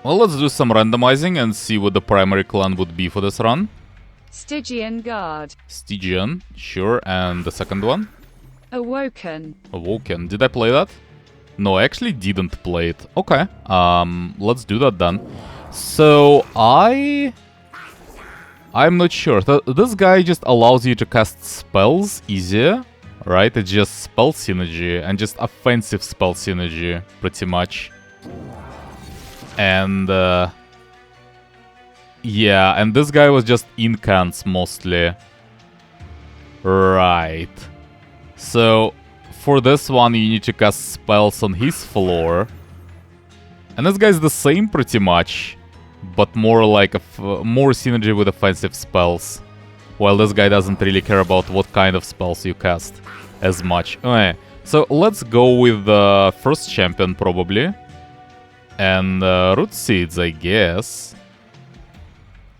Well, let's do some randomizing and see what the primary clan would be for this run. Stygian Guard. Stygian, sure, and the second one? Awoken. Awoken. Did I play that? No, I actually didn't play it. Okay, let's do that then. So, I'm not sure. This guy just allows you to cast spells easier, right? It's just spell synergy and just offensive spell synergy, pretty much. And, yeah, and this guy was just incants mostly. Right. So, for this one, you need to cast spells on his floor. And this guy's the same pretty much, but more like more synergy with offensive spells. While this guy doesn't really care about what kind of spells you cast as much. Okay, so let's go with the first champion probably. And Root Seeds, I guess.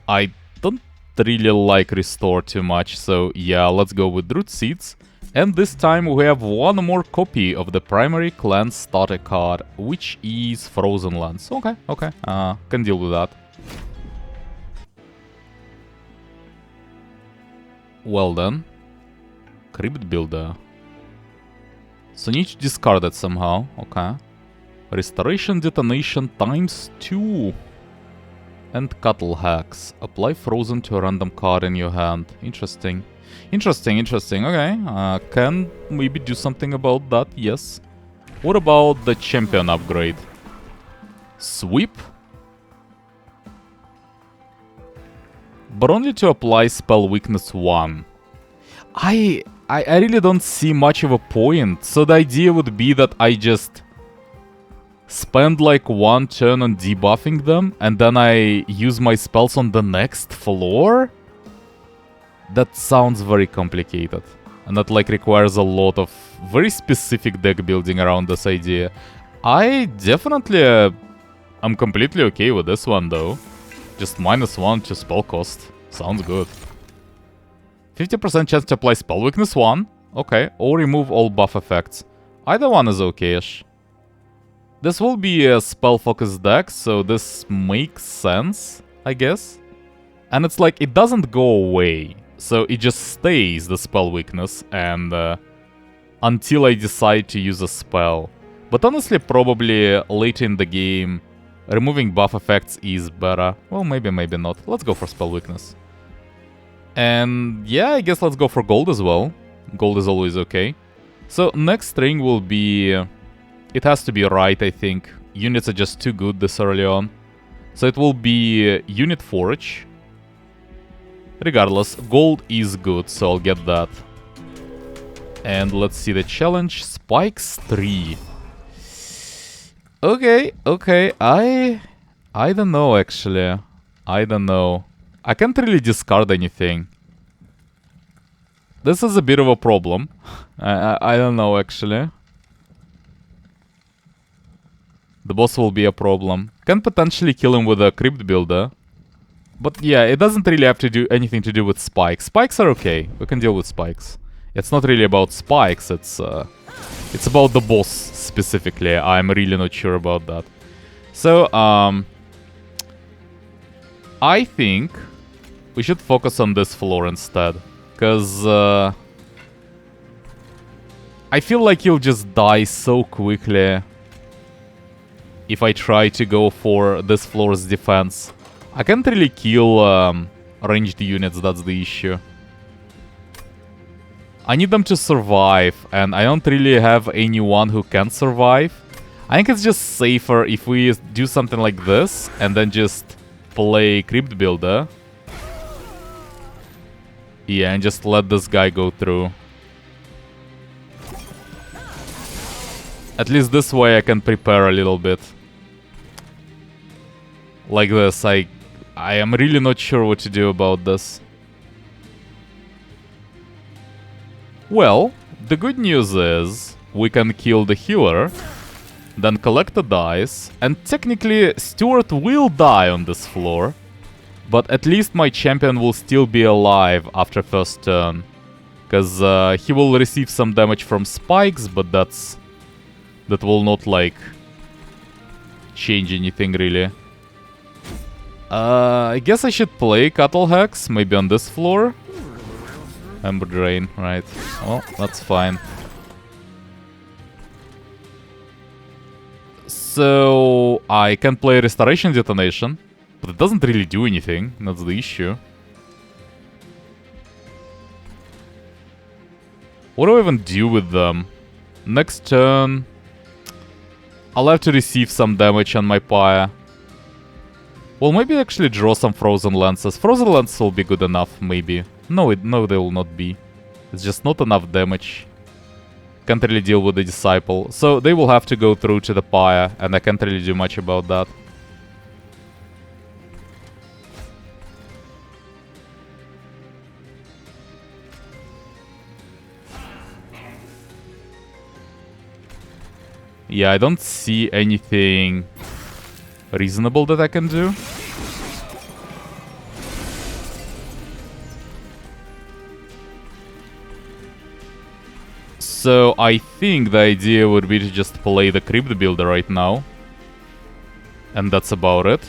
I don't really like Restore too much, so yeah, let's go with Root Seeds. And this time we have one more copy of the primary clan starter card, which is Frozen Lands. Okay, can deal with that. Well then. Crypt Builder. So need to discard it somehow, okay. Restoration Detonation ×2. And Cattle Hacks. Apply Frozen to a random card in your hand. Interesting. Interesting. Okay, can maybe do something about that, yes. What about the champion upgrade? Sweep? But only to apply spell weakness 1. I really don't see much of a point. So the idea would be that I just spend like one turn on debuffing them, and then I use my spells on the next floor? That sounds very complicated. And that like requires a lot of very specific deck building around this idea. I definitely I'm completely okay with this one though. Just -1 to spell cost. Sounds good. 50% chance to apply spell weakness 1. Okay, or remove all buff effects. Either one is okay-ish. This will be a spell-focused deck, so this makes sense, I guess. And it's like, it doesn't go away, so it just stays, the spell weakness, and until I decide to use a spell. But honestly, probably later in the game, removing buff effects is better. Well, maybe not. Let's go for spell weakness. And yeah, I guess let's go for gold as well. Gold is always okay. So next string will be... it has to be right, I think. Units are just too good this early on. So it will be Unit Forge. Regardless, gold is good, so I'll get that. And let's see the challenge. Spikes 3. Okay. I don't know, actually. I don't know. I can't really discard anything. This is a bit of a problem. I don't know, actually. The boss will be a problem. Can potentially kill him with a Crypt Builder. But yeah, it doesn't really have to do anything to do with spikes. Spikes are okay. We can deal with spikes. It's not really about spikes. It's about the boss specifically. I'm really not sure about that. So, I think we should focus on this floor instead. Because, I feel like you'll just die so quickly if I try to go for this floor's defense. I can't really kill ranged units, that's the issue. I need them to survive, and I don't really have anyone who can survive. I think it's just safer if we do something like this, and then just play Crypt Builder. Yeah, and just let this guy go through. At least this way I can prepare a little bit. Like this, I am really not sure what to do about this. Well, the good news is we can kill the healer, then collect the dice, and technically Stuart will die on this floor, but at least my champion will still be alive after first turn, because he will receive some damage from spikes, but that will not like change anything really. I guess I should play Cattle Hex, maybe on this floor. Ember Drain, right. Well, that's fine. So, I can play Restoration Detonation, but it doesn't really do anything, that's the issue. What do I even do with them? Next turn, I'll have to receive some damage on my Pyre. Well, maybe actually draw some Frozen Lances. Frozen Lances will be good enough, maybe. No, they will not be. It's just not enough damage. Can't really deal with the Disciple. So they will have to go through to the Pyre, and I can't really do much about that. Yeah, I don't see anything reasonable that I can do. So I think the idea would be to just play the Crypt Builder right now. And that's about it.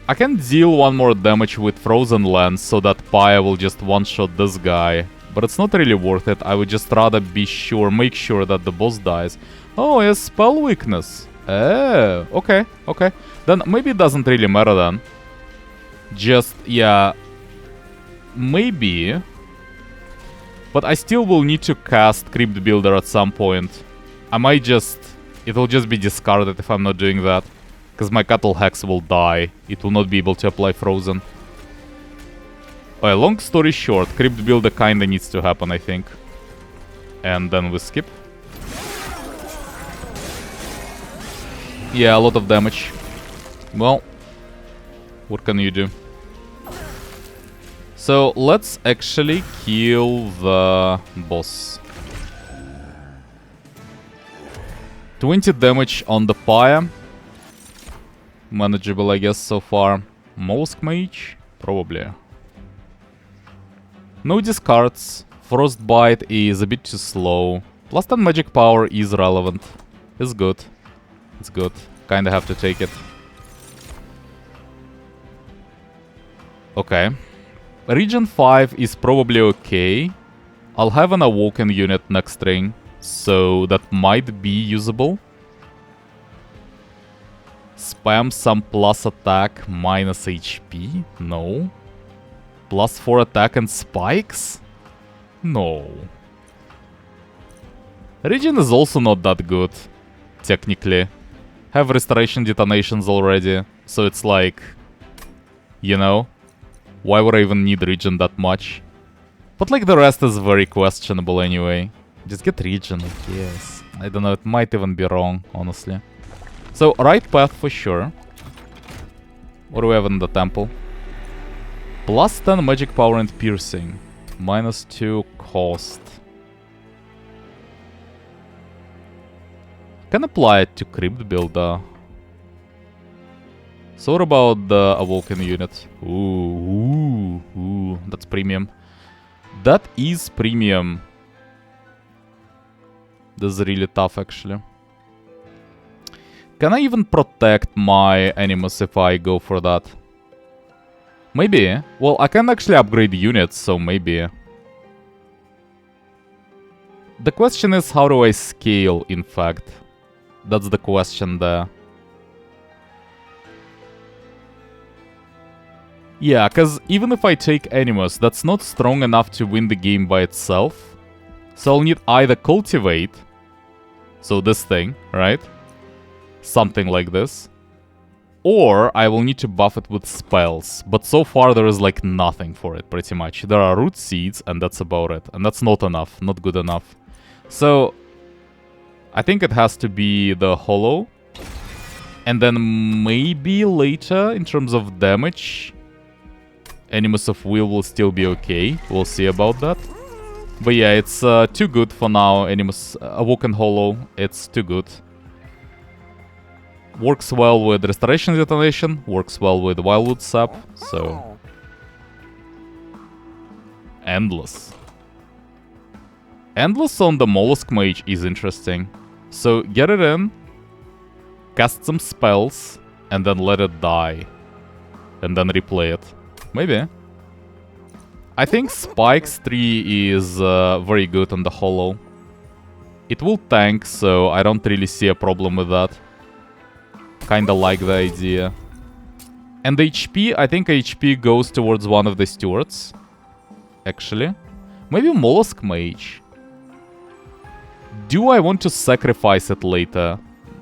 I can deal one more damage with Frozen Lance so that Pyre will just one-shot this guy. But it's not really worth it. I would just rather be sure, make sure that the boss dies. Oh, he has Spell Weakness. Oh, okay, okay. Then maybe it doesn't really matter then. Just, yeah. Maybe. But I still will need to cast Crypt Builder at some point. I might just... It will just be discarded if I'm not doing that. Because my Cattle Hex will die. It will not be able to apply Frozen. Long story short, Crypt Builder kinda needs to happen, I think. And then we skip. Yeah, a lot of damage. Well, what can you do? So, let's actually kill the boss. 20 damage on the Pyre. Manageable, I guess, so far. Mollusk Mage? Probably. No discards. Frostbite is a bit too slow. Plus 10 magic power is relevant. It's good. It's good. Kinda have to take it. Okay. Region 5 is probably okay. I'll have an Awoken unit next ring, so that might be usable. Spam some plus attack, minus HP? No. Plus 4 attack and spikes? No. Region is also not that good, technically. Have restoration detonations already, so it's like... You know? Why would I even need Region that much? But like the rest is very questionable anyway. Just get Region, I guess. I don't know, it might even be wrong, honestly. So, right path for sure. What do we have in the temple? Plus 10 magic power and piercing. Minus 2 cost. Can apply it to Crypt Builder. So what about the Awoken unit? Ooh, that's premium. That is premium. This is really tough, actually. Can I even protect my animus if I go for that? Maybe. Well, I can actually upgrade units, so maybe. The question is, how do I scale, in fact? That's the question there. Yeah, because even if I take Animus, that's not strong enough to win the game by itself. So I'll need either Cultivate, so this thing, right? Something like this. Or I will need to buff it with spells. But so far there is like nothing for it, pretty much. There are Root Seeds, and that's about it. And that's not enough, not good enough. So I think it has to be the Hollow. And then maybe later, in terms of damage, Animus of Will still be okay. We'll see about that. But yeah, it's too good for now. Animus Awoken Hollow, it's too good. Works well with Restoration Detonation, works well with Wildwood Sap, so... Endless. Endless on the Mollusk Mage is interesting. So get it in, cast some spells, and then let it die. And then replay it. Maybe. I think Spikes 3 is very good on the Hollow. It will tank, so I don't really see a problem with that. Kinda like the idea. And HP, I think HP goes towards one of the stewards. Actually. Maybe Mollusk Mage. Do I want to sacrifice it later?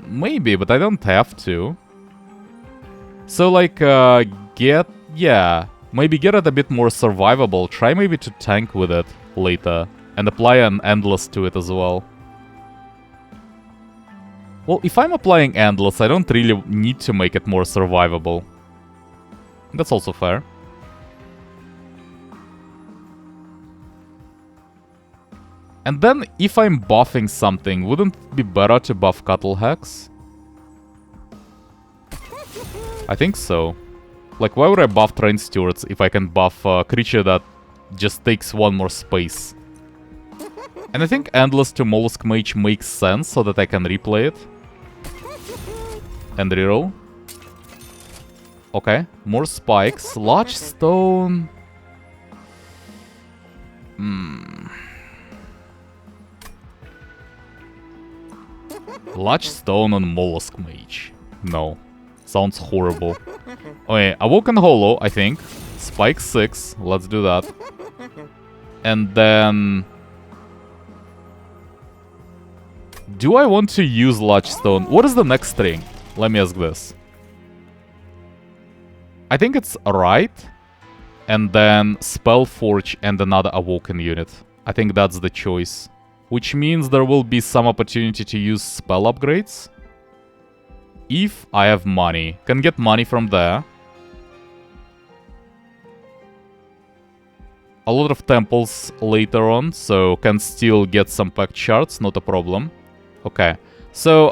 Maybe, but I don't have to. So, like, yeah. Maybe get it a bit more survivable. Try maybe to tank with it later. And apply an Endless to it as well. Well, if I'm applying Endless, I don't really need to make it more survivable. That's also fair. And then, if I'm buffing something, wouldn't it be better to buff Cuttle Hex? I think so. Like, why would I buff Train Stewards if I can buff a creature that just takes one more space? And I think Endless to Mollusk Mage makes sense so that I can replay it. And reroll. Okay, more spikes. Large Stone... Large Stone on Mollusk Mage. No. Sounds horrible. Okay, Awoken Hollow, I think. Spike 6. Let's do that. And then... Do I want to use Large Stone? What is the next string? Let me ask this. I think it's right. And then Spellforge and another Awoken unit. I think that's the choice. Which means there will be some opportunity to use spell upgrades. If I have money. Can get money from there. A lot of temples later on, so can still get some packed shards, not a problem. Okay, so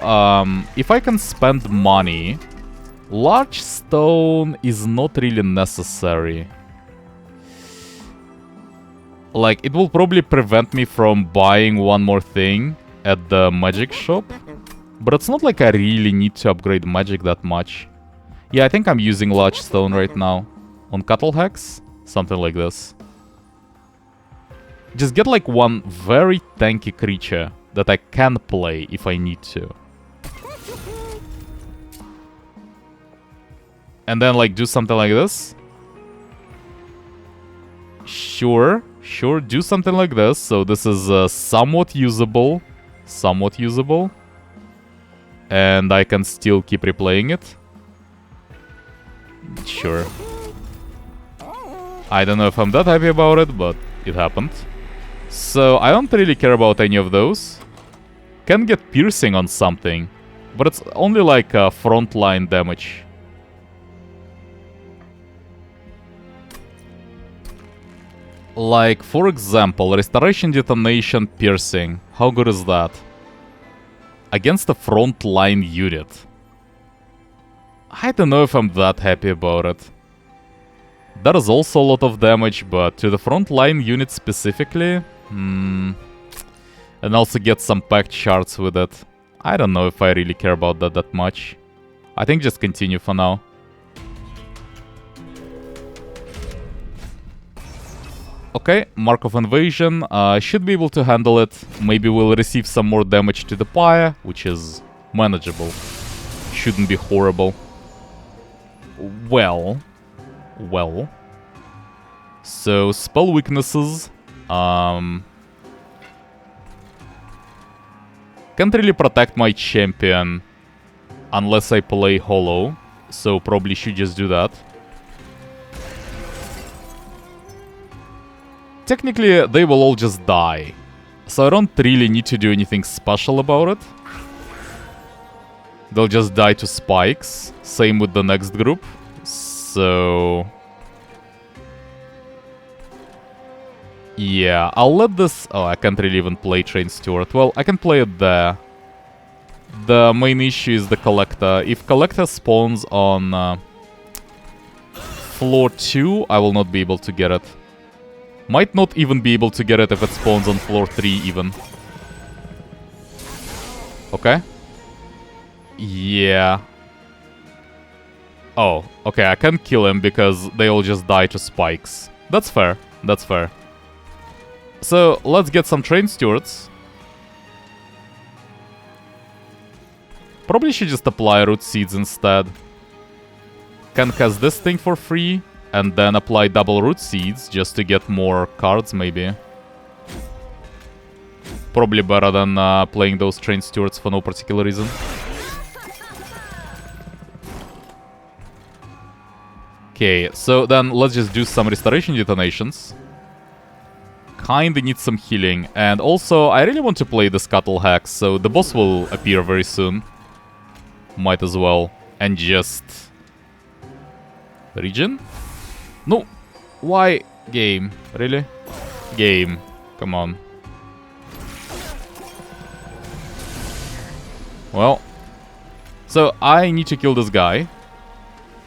if I can spend money, Large Stone is not really necessary. Like, it will probably prevent me from buying one more thing at the magic shop. But it's not like I really need to upgrade magic that much. Yeah, I think I'm using Large Stone right now. On Cuttle Hex? Something like this. Just get like one very tanky creature that I can play if I need to. And then like do something like this. Sure, do something like this. So this is somewhat usable. And I can still keep replaying it. Sure. I don't know if I'm that happy about it, but it happened. So I don't really care about any of those. Can get piercing on something, but it's only like frontline damage. Like, for example, Restoration, Detonation, Piercing. How good is that? Against a frontline unit. I don't know if I'm that happy about it. That is also a lot of damage, but to the frontline unit specifically... And also get some packed shards with it. I don't know if I really care about that much. I think just continue for now. Okay, Mark of Invasion. Should be able to handle it. Maybe we'll receive some more damage to the pyre, which is manageable. Shouldn't be horrible. Well. So, spell weaknesses. Can't really protect my champion unless I play Hollow. So, probably should just do that. Technically, they will all just die. So I don't really need to do anything special about it. They'll just die to spikes. Same with the next group. So... yeah, I'll let this... oh, I can't really even play Train Steward. Well, I can play it there. The main issue is the Collector. If Collector spawns on floor 2, I will not be able to get it. Might not even be able to get it if it spawns on floor 3 even. Okay. Yeah. Oh, okay, I can't kill him because they all just die to spikes. That's fair. That's fair. So, let's get some train stewards. Probably should just apply root seeds instead. Can cast this thing for free, and then apply double root seeds just to get more cards, maybe. Probably better than playing those train stewards for no particular reason. Okay, so then let's just do some restoration detonations. Kinda need some healing. And also, I really want to play the Scuttle Hex, so the boss will appear very soon. Might as well. And just... Regen? No! Why? Game. Really? Game. Come on. Well. So, I need to kill this guy.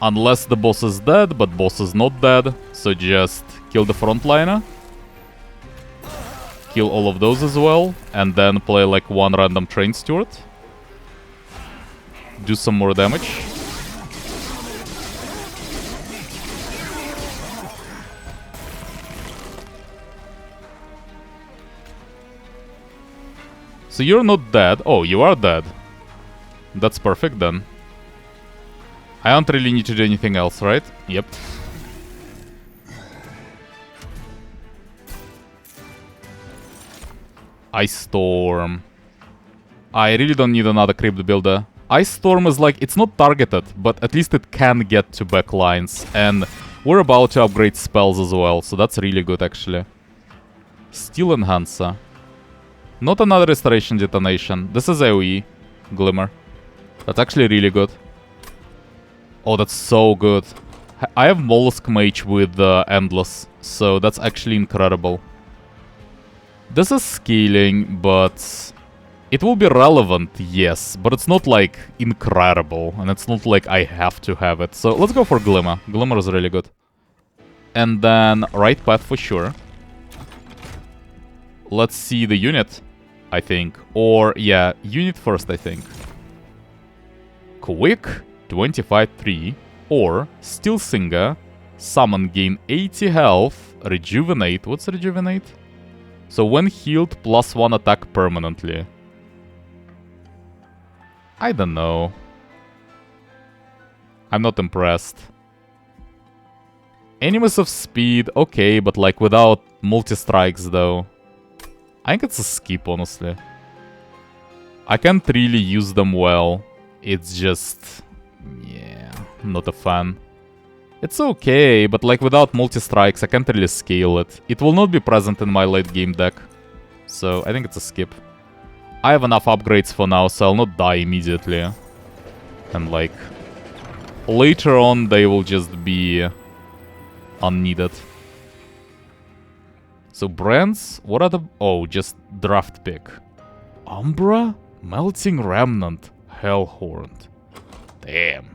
Unless the boss is dead, but boss is not dead. So just kill the frontliner. Kill all of those as well. And then play like one random train steward. Do some more damage. So you're not dead. Oh, you are dead. That's perfect then. I don't really need to do anything else, right? Yep. Ice Storm. I really don't need another Crypt Builder. Ice Storm is like, it's not targeted, but at least it can get to backlines. And we're about to upgrade spells as well, so that's really good actually. Steel Enhancer. Not another Restoration Detonation. This is AoE. Glimmer. That's actually really good. Oh, that's so good. I have Mollusk Mage with Endless, so that's actually incredible. This is scaling, but it will be relevant, yes, but it's not like incredible, and it's not like I have to have it. So let's go for Glimmer. Glimmer is really good. And then Right Path for sure. Let's see the unit, I think. Or, yeah, unit first, I think. Quick. 25-3, or Steel Singer, summon, gain 80 health, rejuvenate. What's rejuvenate? So when healed, +1 attack permanently. I don't know. I'm not impressed. Enemies of speed, okay, but like without multi-strikes though. I think it's a skip, honestly. I can't really use them well. It's just... yeah, not a fan. It's okay, but like without multi-strikes, I can't really scale it. It will not be present in my late game deck. So I think it's a skip. I have enough upgrades for now, so I'll not die immediately. And like, later on they will just be unneeded. So brands, what are the... oh, just draft pick. Umbra? Melting Remnant. Hellhorned. Damn.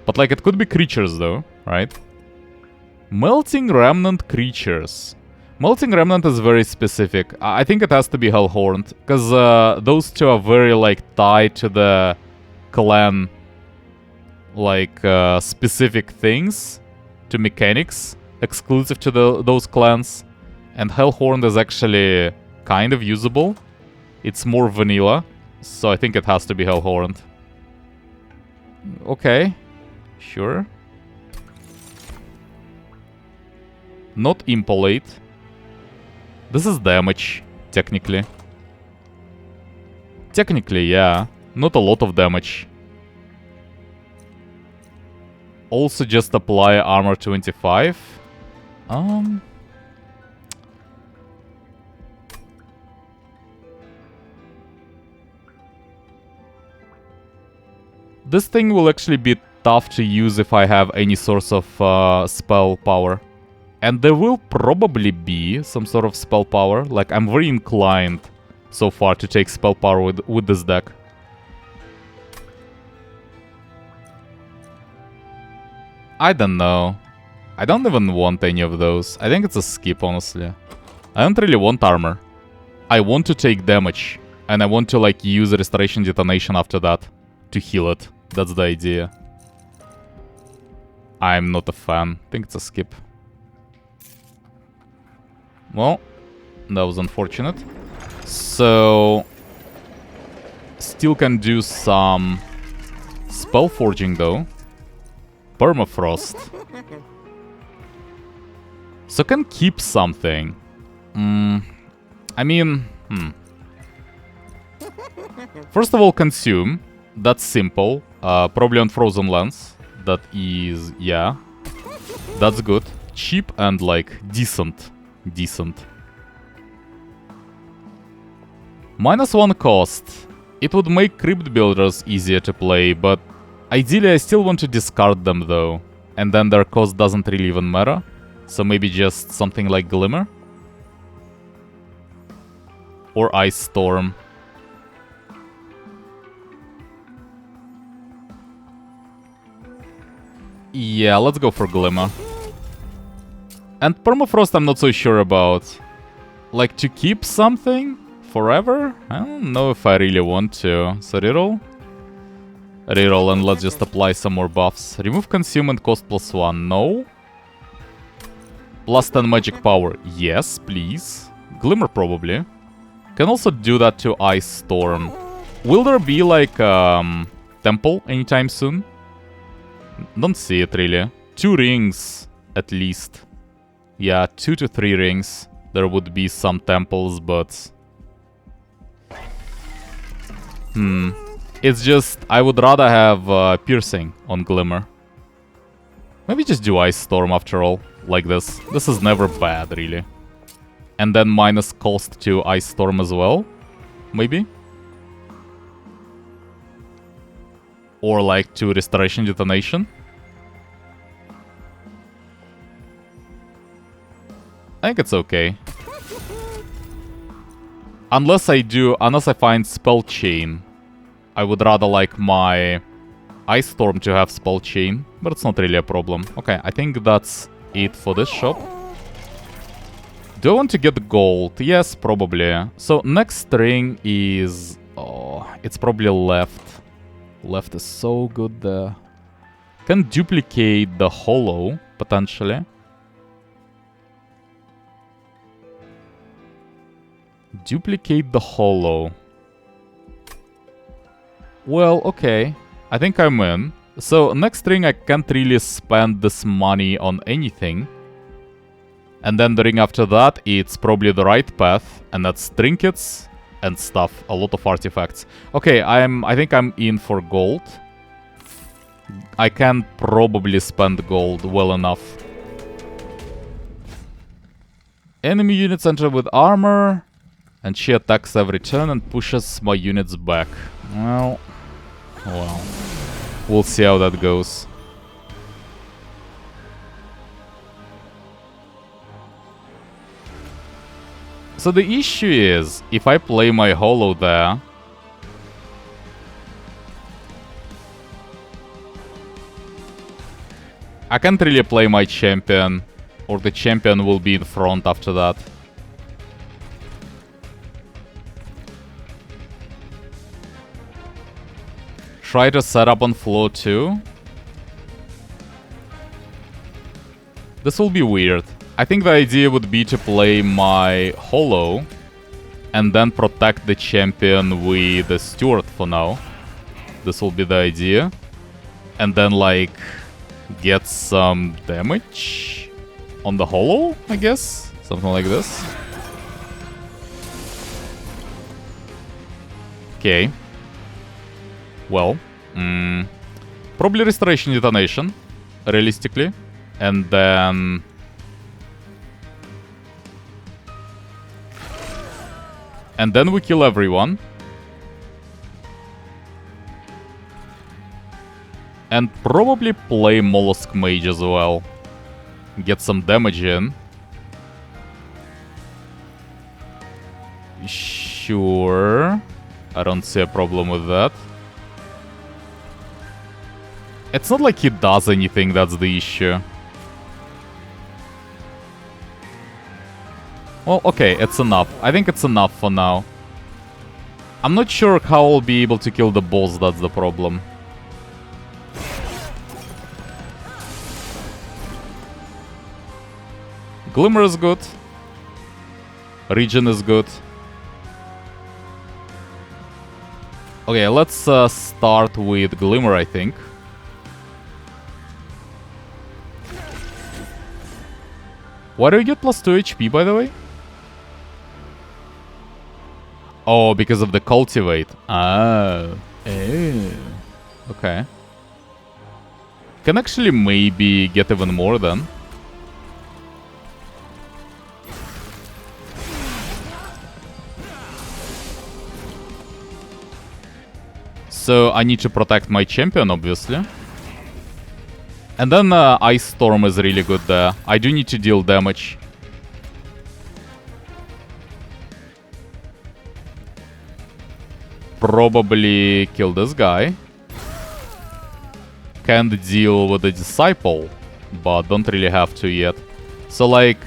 But like it could be creatures though, right? Melting Remnant creatures. Melting Remnant is very specific. I think it has to be Hellhorned, because those two are very like tied to the clan, like specific things, to mechanics exclusive to those clans. And Hellhorned is actually kind of usable. It's more vanilla, so I think it has to be Hellhorned. Okay, sure. Not Impolate. This is damage, technically. Technically, yeah. Not a lot of damage. Also just apply armor 25. This thing will actually be tough to use if I have any source of spell power. And there will probably be some sort of spell power. Like, I'm very inclined so far to take spell power with this deck. I don't know. I don't even want any of those. I think it's a skip, honestly. I don't really want armor. I want to take damage. And I want to, like, use Restoration Detonation after that to heal it. That's the idea. I'm not a fan. I think it's a skip. Well, that was unfortunate. So... Still can do some... Spell Forging, though. Permafrost. So can keep something. I mean... First of all, consume. That's simple. Probably on Frozen Lands. That is... yeah. That's good. Cheap and, like, decent. Decent. -1 cost. It would make Crypt Builders easier to play, but... Ideally, I still want to discard them, though. And then their cost doesn't really even matter. So maybe just something like Glimmer? Or Ice Storm. Yeah, let's go for Glimmer. And Permafrost I'm not so sure about. Like, to keep something forever? I don't know if I really want to. So reroll? Reroll and let's just apply some more buffs. Remove Consume and cost +1. No. +10 magic power. Yes, please. Glimmer probably. Can also do that to Ice Storm. Will there be like temple anytime soon? Don't see it really. 2 rings at least. Yeah, 2 to 3 rings. There would be some temples, but... It's just, I would rather have piercing on Glimmer. Maybe just do Ice Storm after all, like this. This is never bad, really. And then minus cost to Ice Storm as well, maybe? Or like to Restoration Detonation. I think it's okay. Unless I find Spell Chain. I would rather like my Ice Storm to have Spell Chain, but it's not really a problem. Okay, I think that's it for this shop. Do I want to get gold? Yes, probably. So next ring is... oh, it's probably left. Left is so good there. Can duplicate the hollow, potentially. Duplicate the hollow. Well, okay. I think I'm in. So, next ring I can't really spend this money on anything. And then the ring after that, it's probably the right path. And that's trinkets and stuff. A lot of artifacts. Okay, I think I'm in for gold. I can probably spend gold well enough. Enemy units enter with armor. And she attacks every turn and pushes my units back. Well... well... we'll see how that goes. So the issue is, if I play my hollow there... I can't really play my champion, or the champion will be in front after that. Try to set up on floor 2. This will be weird. I think the idea would be to play my hollow and then protect the champion with the steward for now. This will be the idea. And then like get some damage on the hollow, I guess. Something like this. Okay. Well, probably Restoration Detonation, realistically. And then... and then we kill everyone. And probably play Mollusk Mage as well. Get some damage in. Sure. I don't see a problem with that. It's not like he does anything, that's the issue. Well, okay, it's enough. I think it's enough for now. I'm not sure how I'll be able to kill the boss, that's the problem. Glimmer is good. Region is good. Okay, let's start with Glimmer, I think. Why do you get plus 2 HP, by the way? Oh, because of the Cultivate. Oh. Okay. Can actually maybe get even more then. So I need to protect my champion, obviously. And then Ice Storm is really good there. I do need to deal damage. Probably kill this guy. Can't deal with the Disciple, but don't really have to yet. So like...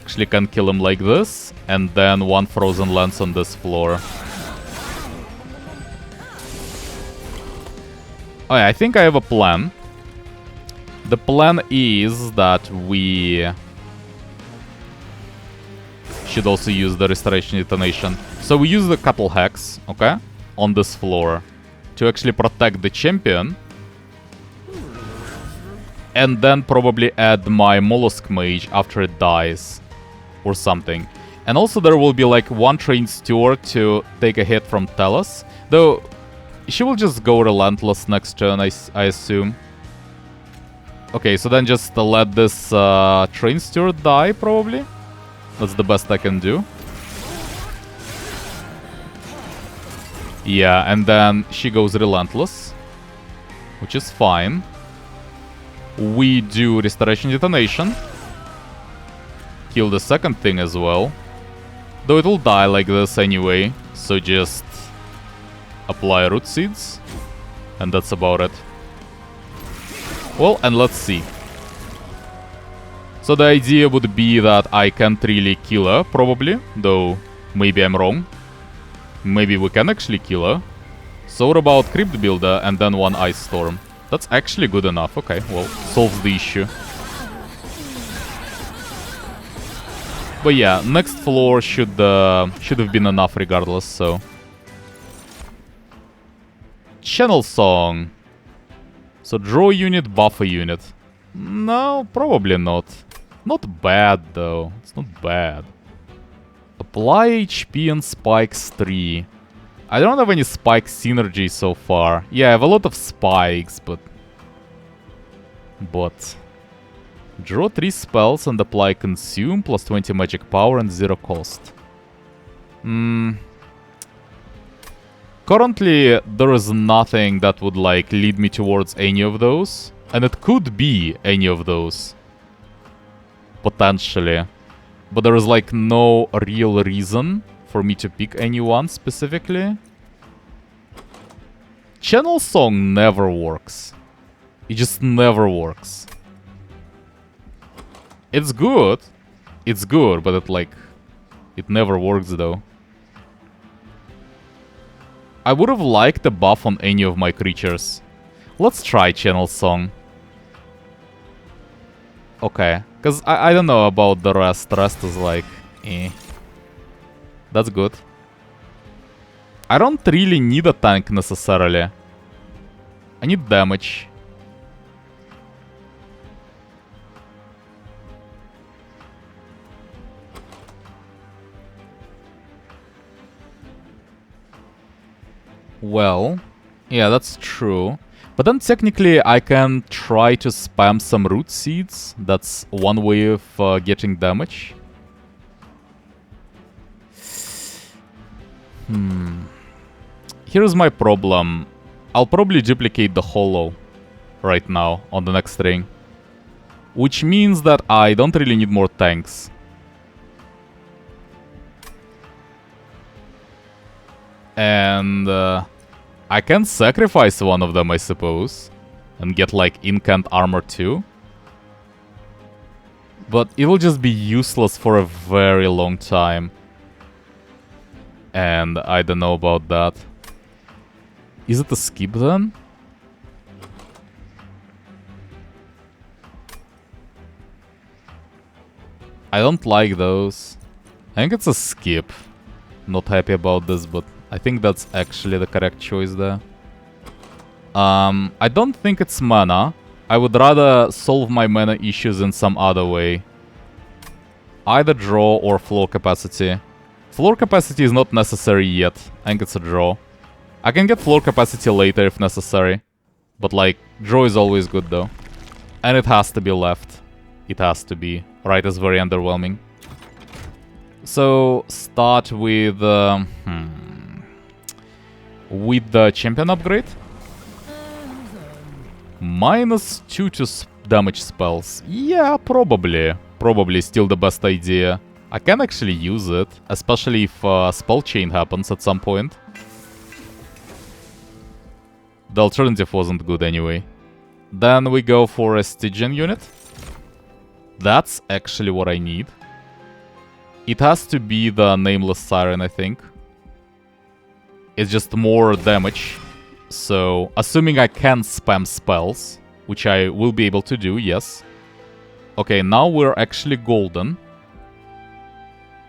Actually can kill him like this, and then one Frozen Lance on this floor. Oh yeah, I think I have a plan. The plan is that we should also use the Restoration Detonation. So we use the Cattle Hex, okay, on this floor to actually protect the champion. And then probably add my Mollusk Mage after it dies. Or something. And also there will be like one Trained Steward to take a hit from Telos. Though... She will just go Relentless next turn, I assume. Okay, so then just let this Train Steward die, probably. That's the best I can do. Yeah, and then she goes Relentless. Which is fine. We do Restoration Detonation. Kill the second thing as well. Though it will die like this anyway, so just... apply Root Seeds, and that's about it. Well, and let's see. So the idea would be that I can't really kill her, probably, though maybe I'm wrong. Maybe we can actually kill her. So what about Crypt Builder and then one Ice Storm? That's actually good enough. Okay, well, solves the issue. But yeah, next floor should have been enough regardless, so... Channel Song. So draw unit, buff a unit. No, probably not. Not bad though. It's not bad. Apply HP and spikes 3. I don't have any spike synergy so far. Yeah, I have a lot of spikes, but... Draw 3 spells and apply consume, plus 20 magic power and 0 cost. Currently, there is nothing that would, like, lead me towards any of those. And it could be any of those. Potentially. But there is, like, no real reason for me to pick anyone specifically. Channel Song never works. It just never works. It's good. It's good, but it, like... It never works, though. I would have liked a buff on any of my creatures. Let's try Channel Song. Okay. Because I don't know about the rest. The rest is like... eh. That's good. I don't really need a tank necessarily. I need damage. Well, yeah, that's true. But then technically I can try to spam some root seeds. That's one way of getting damage. Here's my problem. I'll probably duplicate the Hollow right now on the next ring. Which means that I don't really need more tanks. And I can sacrifice one of them, I suppose. And get like Incant Armor too. But it will just be useless for a very long time. And I don't know about that. Is it a skip then? I don't like those. I think it's a skip. Not happy about this, but I think that's actually the correct choice there. I don't think it's mana. I would rather solve my mana issues in some other way. Either draw or floor capacity. Floor capacity is not necessary yet. I think it's a draw. I can get floor capacity later if necessary. But like, draw is always good though. And it has to be left. It has to be. Right is very underwhelming. So, start with... with the champion upgrade. -2 to damage spells. Yeah, probably. Probably still the best idea. I can actually use it, especially if spell chain happens at some point. The alternative wasn't good anyway. Then we go for a Stygian unit. That's actually what I need. It has to be the Nameless Siren, I think. It's just more damage. So, assuming I can spam spells, which I will be able to do, yes. Okay, now we're actually golden.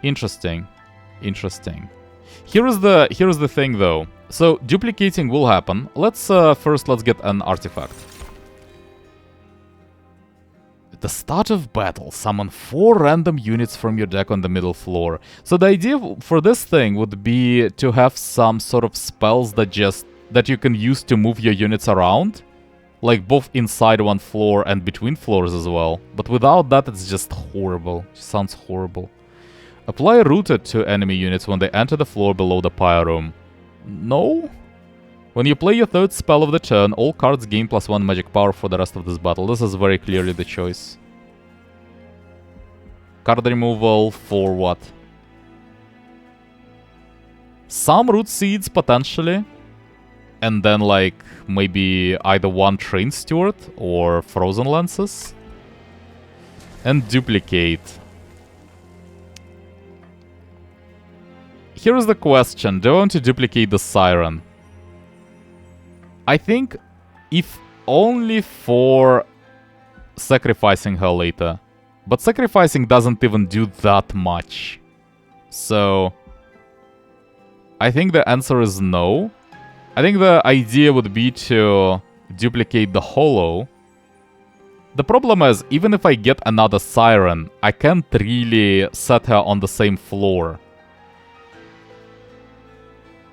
Interesting. Interesting. Here is the thing, though. So, duplicating will happen. Let's get an artifact. At the start of battle, summon 4 random units from your deck on the middle floor. So the idea for this thing would be to have some sort of spells that you can use to move your units around. Like both inside one floor and between floors as well. But without that, it's just horrible. It sounds horrible. Apply Rooted to enemy units when they enter the floor below the Pyre Room. No? When you play your 3rd spell of the turn, all cards gain +1 magic power for the rest of this battle. This is very clearly the choice. Card removal for what? Some Root Seeds, potentially. And then, like, maybe either 1 Train Steward or Frozen Lances. And duplicate. Here is the question. Do I want to duplicate the Siren? I think if only for sacrificing her later. But sacrificing doesn't even do that much. So, I think the answer is no. I think the idea would be to duplicate the Hollow. The problem is, even if I get another Siren, I can't really set her on the same floor.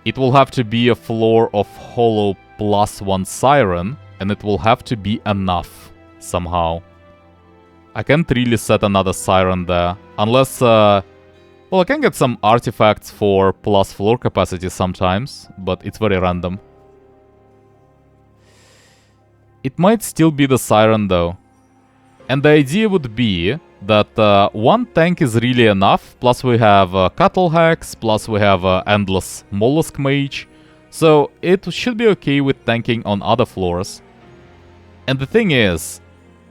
It will have to be a floor of Hollow +1 Siren, and it will have to be enough, somehow. I can't really set another Siren there, unless, well, I can get some artifacts for plus floor capacity sometimes, but it's very random. It might still be the Siren, though. And the idea would be that 1 tank is really enough, plus we have Cattle Hacks, plus we have Endless Mollusk Mage. So it should be okay with tanking on other floors. And the thing is,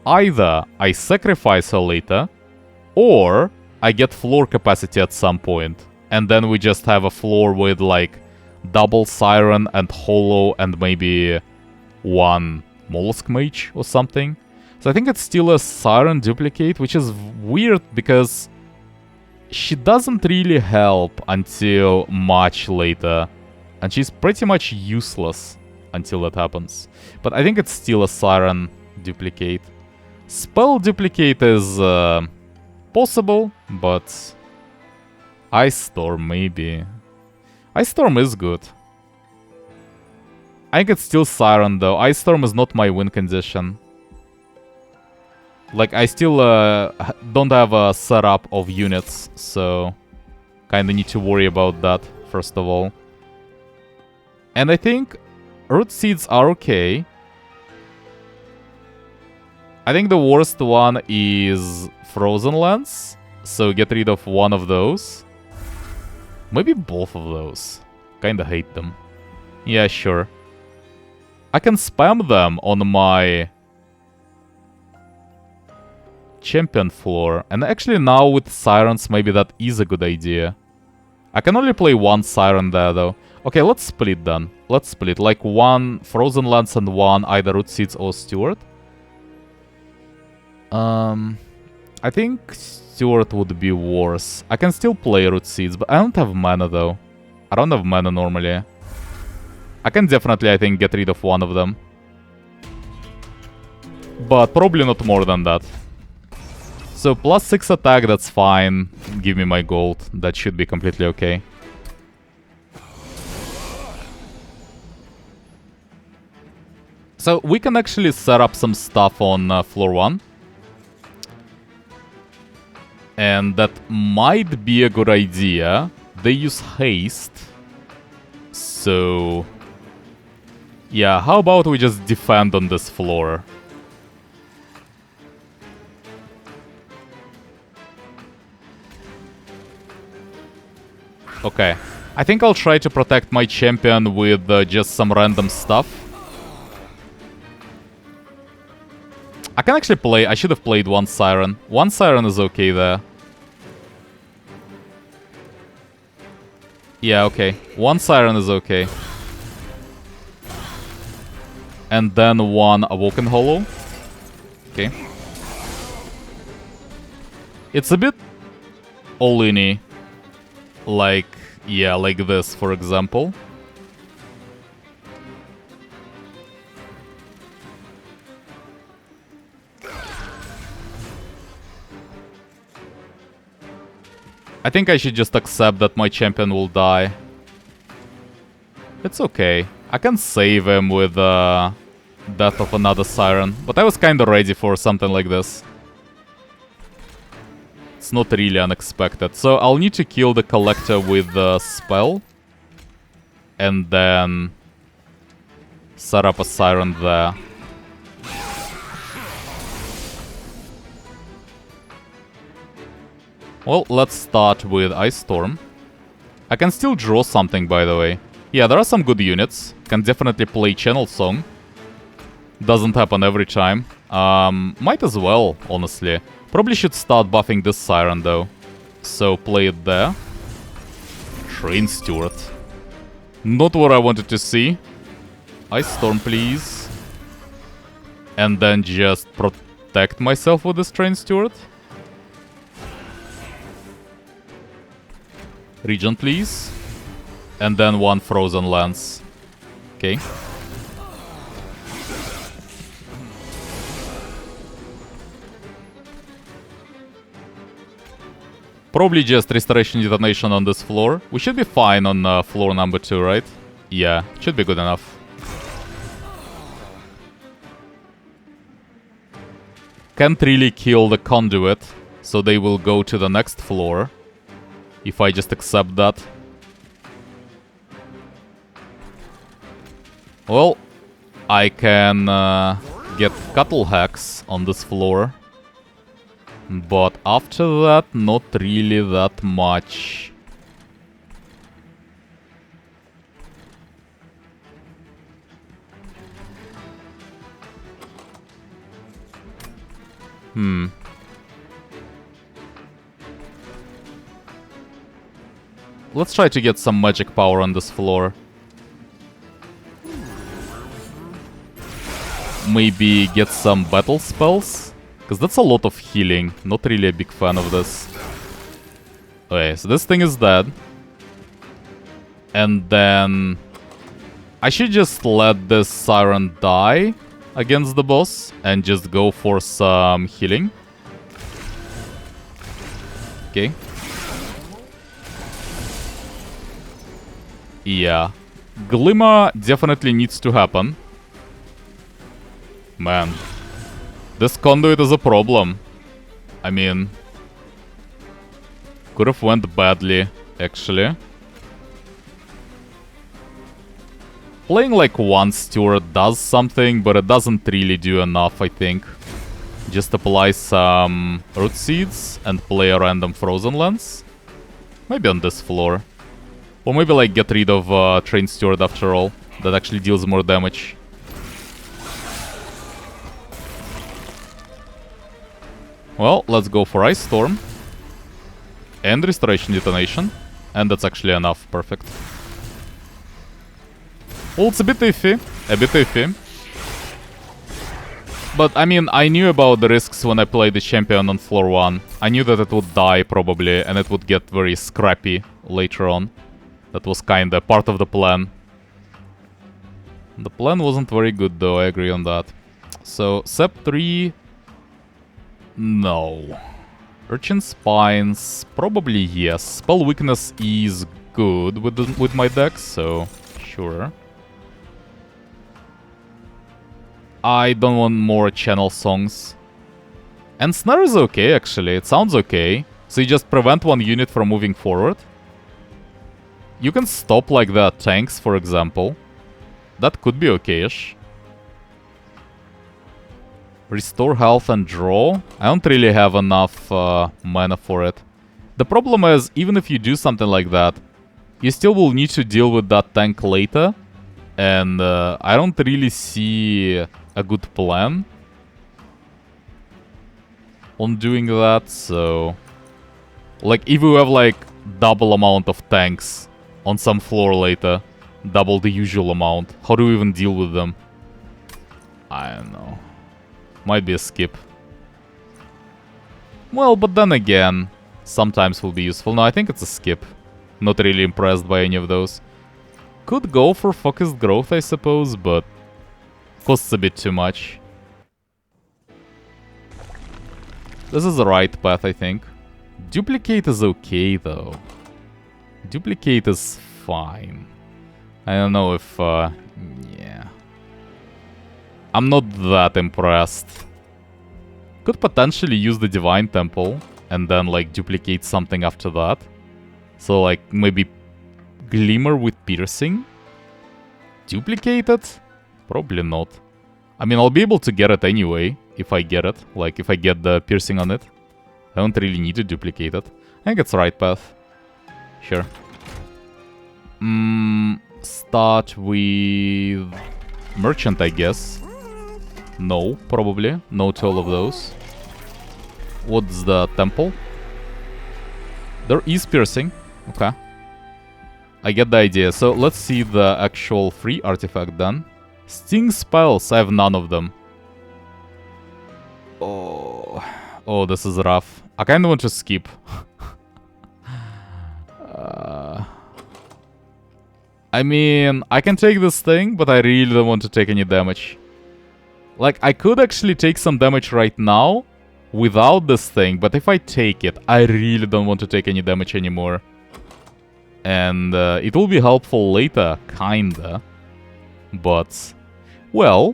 either I sacrifice her later, or I get floor capacity at some point. And then we just have a floor with like double Siren and Hollow and maybe 1 Mollusk Mage or something. So I think it's still a Siren duplicate, which is weird because she doesn't really help until much later. And she's pretty much useless until that happens. But I think it's still a Siren duplicate. Spell duplicate is possible, but Ice Storm maybe. Ice Storm is good. I think it's still Siren though. Ice Storm is not my win condition. Like, I still don't have a setup of units, so kinda need to worry about that, first of all. And I think Root Seeds are okay. I think the worst one is Frozen Lands, so get rid of one of those. Maybe both of those. Kinda hate them. Yeah, sure. I can spam them on my champion floor. And actually now with Sirens, maybe that is a good idea. I can only play one Siren there, though. Okay, let's split then. Let's split. Like one Frozen Lands and one either Root Seeds or Steward. I think Steward would be worse. I can still play Root Seeds, but I don't have mana, though. I don't have mana normally. I can definitely, I think, get rid of one of them. But probably not more than that. So plus 6 attack, that's fine. Give me my gold. That should be completely okay. So we can actually set up some stuff on floor 1. And that might be a good idea. They use haste. So yeah, how about we just defend on this floor? Okay, I think I'll try to protect my champion with just some random stuff. I can actually play, I should have played one Siren. One Siren is okay there. Yeah, okay. One Siren is okay. And then one Awoken Hollow. Okay. It's a bit all-in-y. Like, yeah, like this, for example. I think I should just accept that my champion will die. It's okay. I can save him with death of another Siren. But I was kinda ready for something like this. It's not really unexpected. So I'll need to kill the Collector with the spell. And then set up a Siren there. Well, let's start with Ice Storm. I can still draw something, by the way. Yeah, there are some good units. Can definitely play Channel Song. Doesn't happen every time. Might as well, honestly. Probably should start buffing this Siren, though. So play it there. Train Steward. Not what I wanted to see. Ice Storm, please. And then just protect myself with this Train Steward. Region, please. And then one Frozen Lance. Okay. Probably just Restoration Detonation on this floor. We should be fine on floor number 2, right? Yeah, should be good enough. Can't really kill the Conduit, so they will go to the next floor. If I just accept that. Well, I can get Cuttle Hacks on this floor. But after that, not really that much. Let's try to get some magic power on this floor. Maybe get some battle spells? Because that's a lot of healing. Not really a big fan of this. Okay, so this thing is dead. And then I should just let this Siren die against the boss and just go for some healing. Okay. Yeah. Glimmer definitely needs to happen. Man. This Conduit is a problem. I mean... could have went badly, actually. Playing like one Steward does something, but it doesn't really do enough, I think. Just apply some Root Seeds and play a random Frozen Lance. Maybe on this floor. Or maybe like get rid of Train Steward after all. That actually deals more damage. Well, let's go for Ice Storm. And Restoration Detonation. And that's actually enough. Perfect. Well, it's a bit iffy. A bit iffy. But, I mean, I knew about the risks when I played the champion on floor 1. I knew that it would die, probably, and it would get very scrappy later on. That was kinda part of the plan. The plan wasn't very good, though, I agree on that. So, Sep 3... No. Urchin Spines, probably yes. Spell Weakness is good with my deck, so sure. I don't want more channel songs. And Snare is okay, actually. It sounds okay. So you just prevent one unit from moving forward. You can stop like the tanks, for example. That could be okay-ish. Restore health and draw. I don't really have enough mana for it. The problem is, even if you do something like that, you still will need to deal with that tank later. And I don't really see a good plan on doing that, so... Like, if you have, like, double amount of tanks on some floor later, double the usual amount, how do we even deal with them? I don't know. Might be a skip. Well, but then again, sometimes will be useful. No, I think it's a skip. Not really impressed by any of those. Could go for Focused Growth, I suppose, but costs a bit too much. This is the right path, I think. Duplicate is okay, though. Duplicate is fine. I don't know if... yeah. I'm not that impressed. Could potentially use the Divine Temple and then, like, duplicate something after that. So, like, maybe Glimmer with Piercing? Duplicate it? Probably not. I mean, I'll be able to get it anyway, if I get it. Like, if I get the Piercing on it. I don't really need to duplicate it. I think it's the right path. Sure. Start with... Merchant, I guess. No, probably. No to all of those. What's the temple? There is Piercing. Okay. I get the idea. So let's see the actual free artifact then. Sting spells. I have none of them. Oh, this is rough. I kind of want to skip. I mean, I can take this thing, but I really don't want to take any damage. Like, I could actually take some damage right now without this thing, but if I take it, I really don't want to take any damage anymore. And it will be helpful later, kinda. But, well,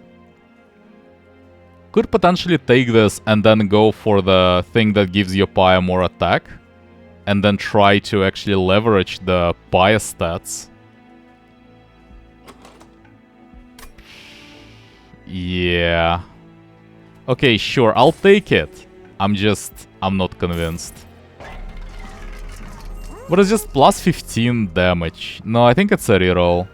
could potentially take this and then go for the thing that gives your Pyre more attack. And then try to actually leverage the Pyre stats. Yeah. Okay, sure, I'll take it. I'm not convinced. But it's just plus 15 damage. No, I think it's a reroll.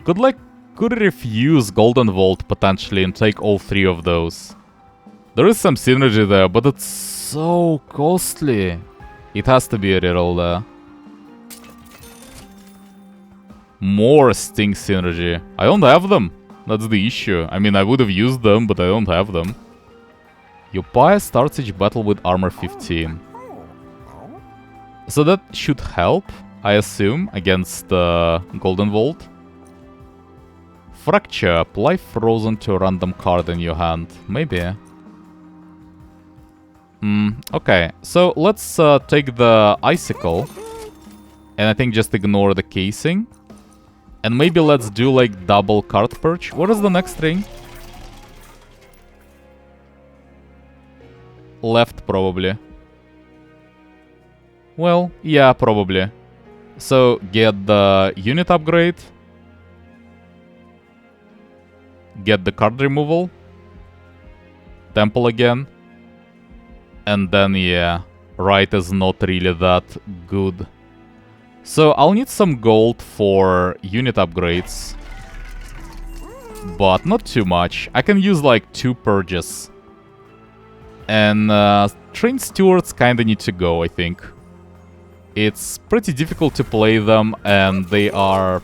Could refuse Golden Vault potentially and take all three of those. There is some synergy there, but it's so costly. It has to be a reroll there. More Sting synergy. I don't have them. That's the issue. I mean, I would have used them, but I don't have them. Your Pyre starts each battle with armor 15. So that should help, I assume, against Golden Vault. Fracture. Apply Frozen to a random card in your hand. Maybe. Okay. So let's take the Icicle. And I think just ignore the casing. And maybe let's do like double card purge. What is the next ring? Left, probably. Well, yeah, probably. So get the unit upgrade. Get the card removal. Temple again. And then, yeah, right is not really that good. So I'll need some gold for unit upgrades. But not too much. I can use like 2 purges. And train stewards kinda need to go, I think. It's pretty difficult to play them, and they have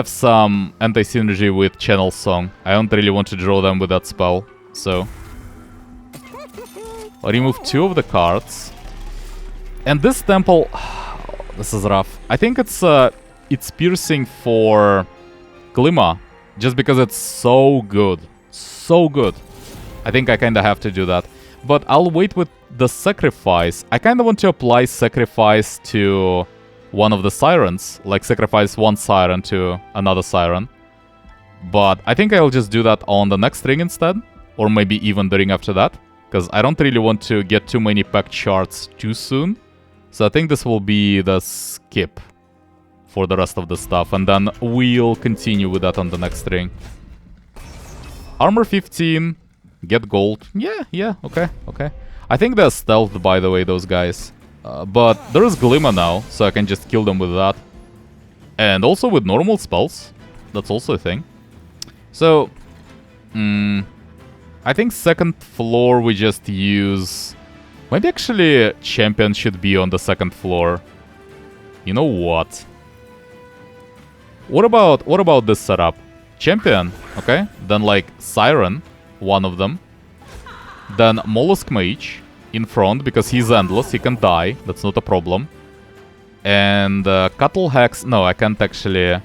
some anti-synergy with Channel Song. I don't really want to draw them with that spell, so I'll remove 2 of the cards. And this temple, this is rough. I think it's piercing for Glimmer, just because it's so good. So good. I think I kinda have to do that. But I'll wait with the sacrifice. I kinda want to apply sacrifice to one of the sirens. Like sacrifice one siren to another siren. But I think I'll just do that on the next ring instead. Or maybe even the ring after that. Because I don't really want to get too many packed shards too soon. So I think this will be the skip for the rest of the stuff. And then we'll continue with that on the next ring. Armor 15. Get gold. Yeah, okay. I think they're stealthed, by the way, those guys. But there is Glimmer now, so I can just kill them with that. And also with normal spells. That's also a thing. So, I think second floor we just use... Maybe actually Champion should be on the second floor. You know what? What about this setup? Champion, okay? Then like Siren, one of them. Then Mollusk Mage in front, because he's endless, he can die, that's not a problem. And Cuttle Hex, no, I can't actually...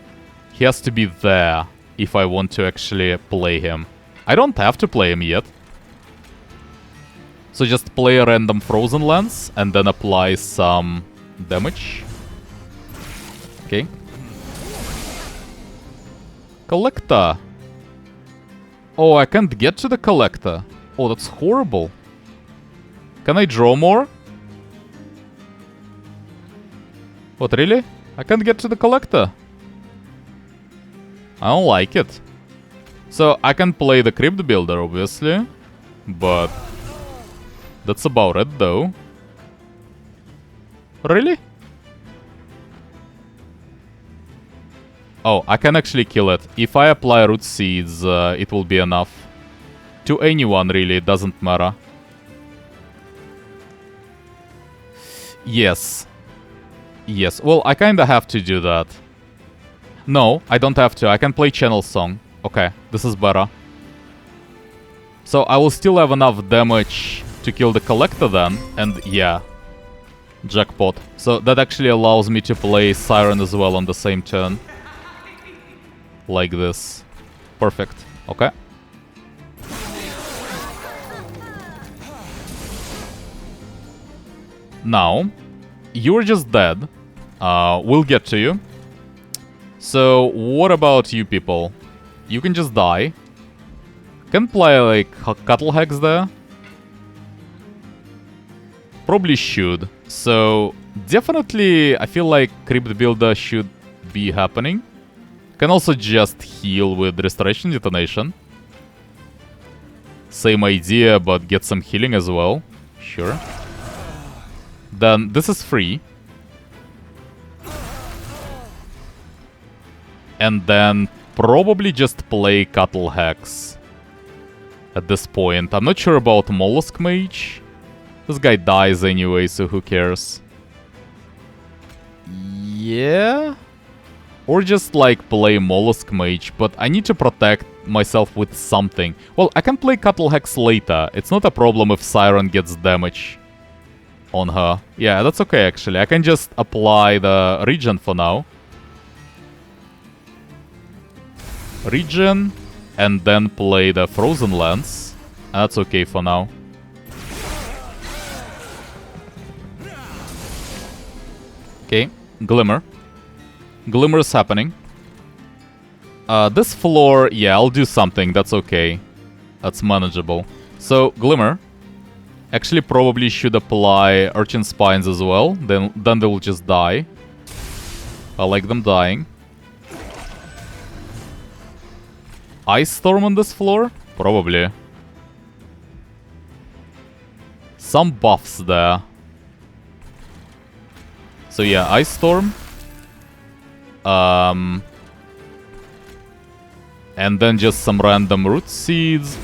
He has to be there if I want to actually play him. I don't have to play him yet. So just play a random Frozen Lance and then apply some damage. Okay. Collector. Oh, I can't get to the Collector. Oh, that's horrible. Can I draw more? What, really? I can't get to the Collector. I don't like it. So, I can play the Crypt Builder, obviously. But... that's about it, though. Really? Oh, I can actually kill it. If I apply Root Seeds, it will be enough. To anyone, really, it doesn't matter. Yes. Yes, well, I kinda have to do that. No, I don't have to. I can play Channel Song. Okay, this is better. So I will still have enough damage to kill the Collector then. And yeah, jackpot. So that actually allows me to play Siren as well on the same turn. Like this. Perfect. Okay. Now, you're just dead. We'll get to you. So, what about you people? You can just die. Can play like Cuttle Hex there. Probably should. So, definitely I feel like Crypt Builder should be happening. Can also just heal with Restoration Detonation. Same idea, but get some healing as well. Sure. Then this is free. And then probably just play Cuttle Hex at this point. I'm not sure about Mollusk Mage. This guy dies anyway, so who cares? Yeah? Or just like play Mollusk Mage, but I need to protect myself with something. Well, I can play Cuttle Hex later. It's not a problem if Siren gets damage on her. Yeah, that's okay actually. I can just apply the regen for now. Regen, and then play the Frozen Lance. That's okay for now. Okay, Glimmer. Glimmer is happening. This floor, yeah, I'll do something. That's okay. That's manageable. So, Glimmer. Actually, probably should apply Urchin Spines as well. Then they will just die. I like them dying. Ice Storm on this floor? Probably. Some buffs there. So yeah, Ice Storm. And then just some random root seeds.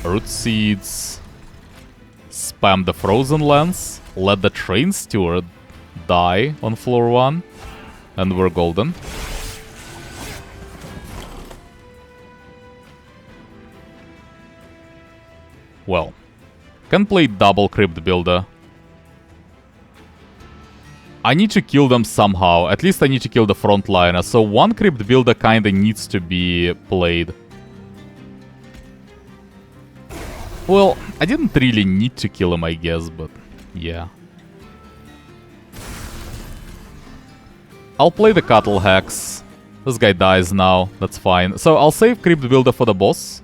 Spam the Frozen Lens. Let the Train Steward die on floor 1. And we're golden. Well, can play double Crypt Builder. I need to kill them somehow. At least I need to kill the frontliner. So one Crypt Builder kinda needs to be played. Well, I didn't really need to kill him, I guess, but yeah. I'll play the Cattle Hex. This guy dies now, that's fine. So I'll save Crypt Builder for the boss.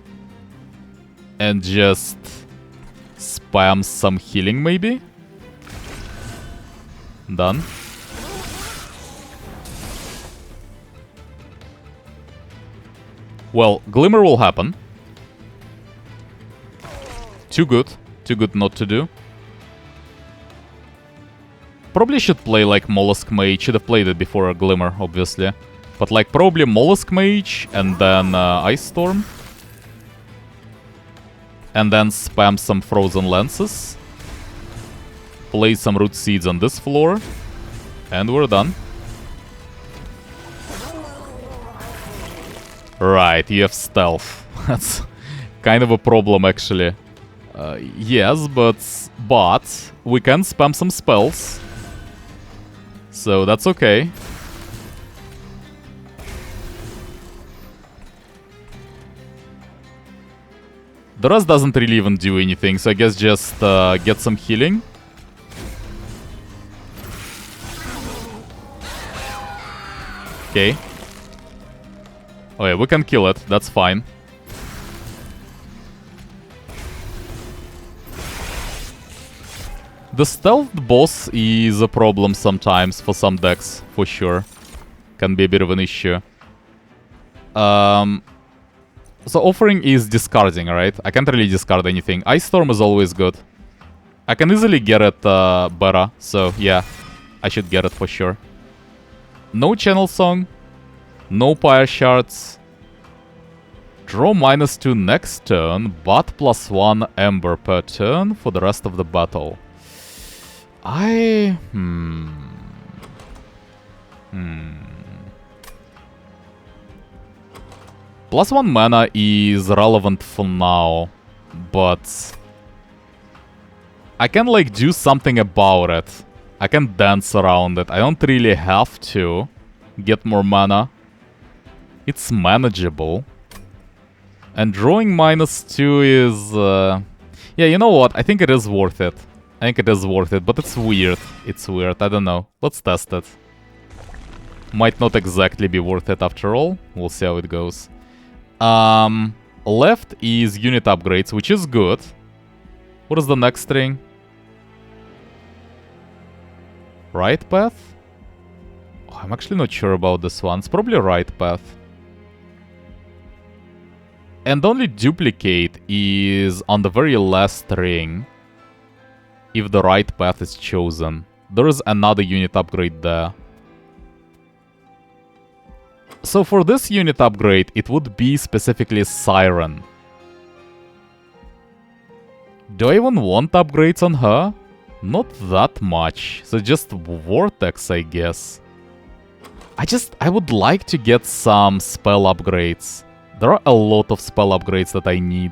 And just spam some healing, maybe? Done. Well, Glimmer will happen. Too good not to do. Probably should play like Mollusk Mage. Should have played it before a Glimmer, obviously. But like probably Mollusk Mage and then Ice Storm. And then spam some Frozen Lenses. Play some Root Seeds on this floor. And we're done. Right, you have Stealth. That's kind of a problem, actually. Yes, but we can spam some spells. So that's okay. The rest doesn't really even do anything, so I guess just get some healing. Okay. Oh yeah, we can kill it, that's fine. The stealth boss is a problem sometimes for some decks, for sure. Can be a bit of an issue. So Offering is discarding, right? I can't really discard anything. Ice Storm is always good. I can easily get it better, so yeah. I should get it for sure. No Channel Song. No Pyre Shards. Draw -2 next turn, but +1 Ember per turn for the rest of the battle. +1 mana is relevant for now, but I can like do something about it. I can dance around it. I don't really have to get more mana. It's manageable. And drawing -2 is... yeah, you know what? I think it is worth it. I think it is worth it, but it's weird. It's weird, I don't know. Let's test it. Might not exactly be worth it after all. We'll see how it goes. Left is unit upgrades, which is good. What is the next thing? Right path? Oh, I'm actually not sure about this one. It's probably right path. And only duplicate is on the very last ring. If the right path is chosen. There is another unit upgrade there. So for this unit upgrade, it would be specifically Siren. Do I even want upgrades on her? Not that much. So just Vortex, I guess. I would like to get some spell upgrades. There are a lot of spell upgrades that I need.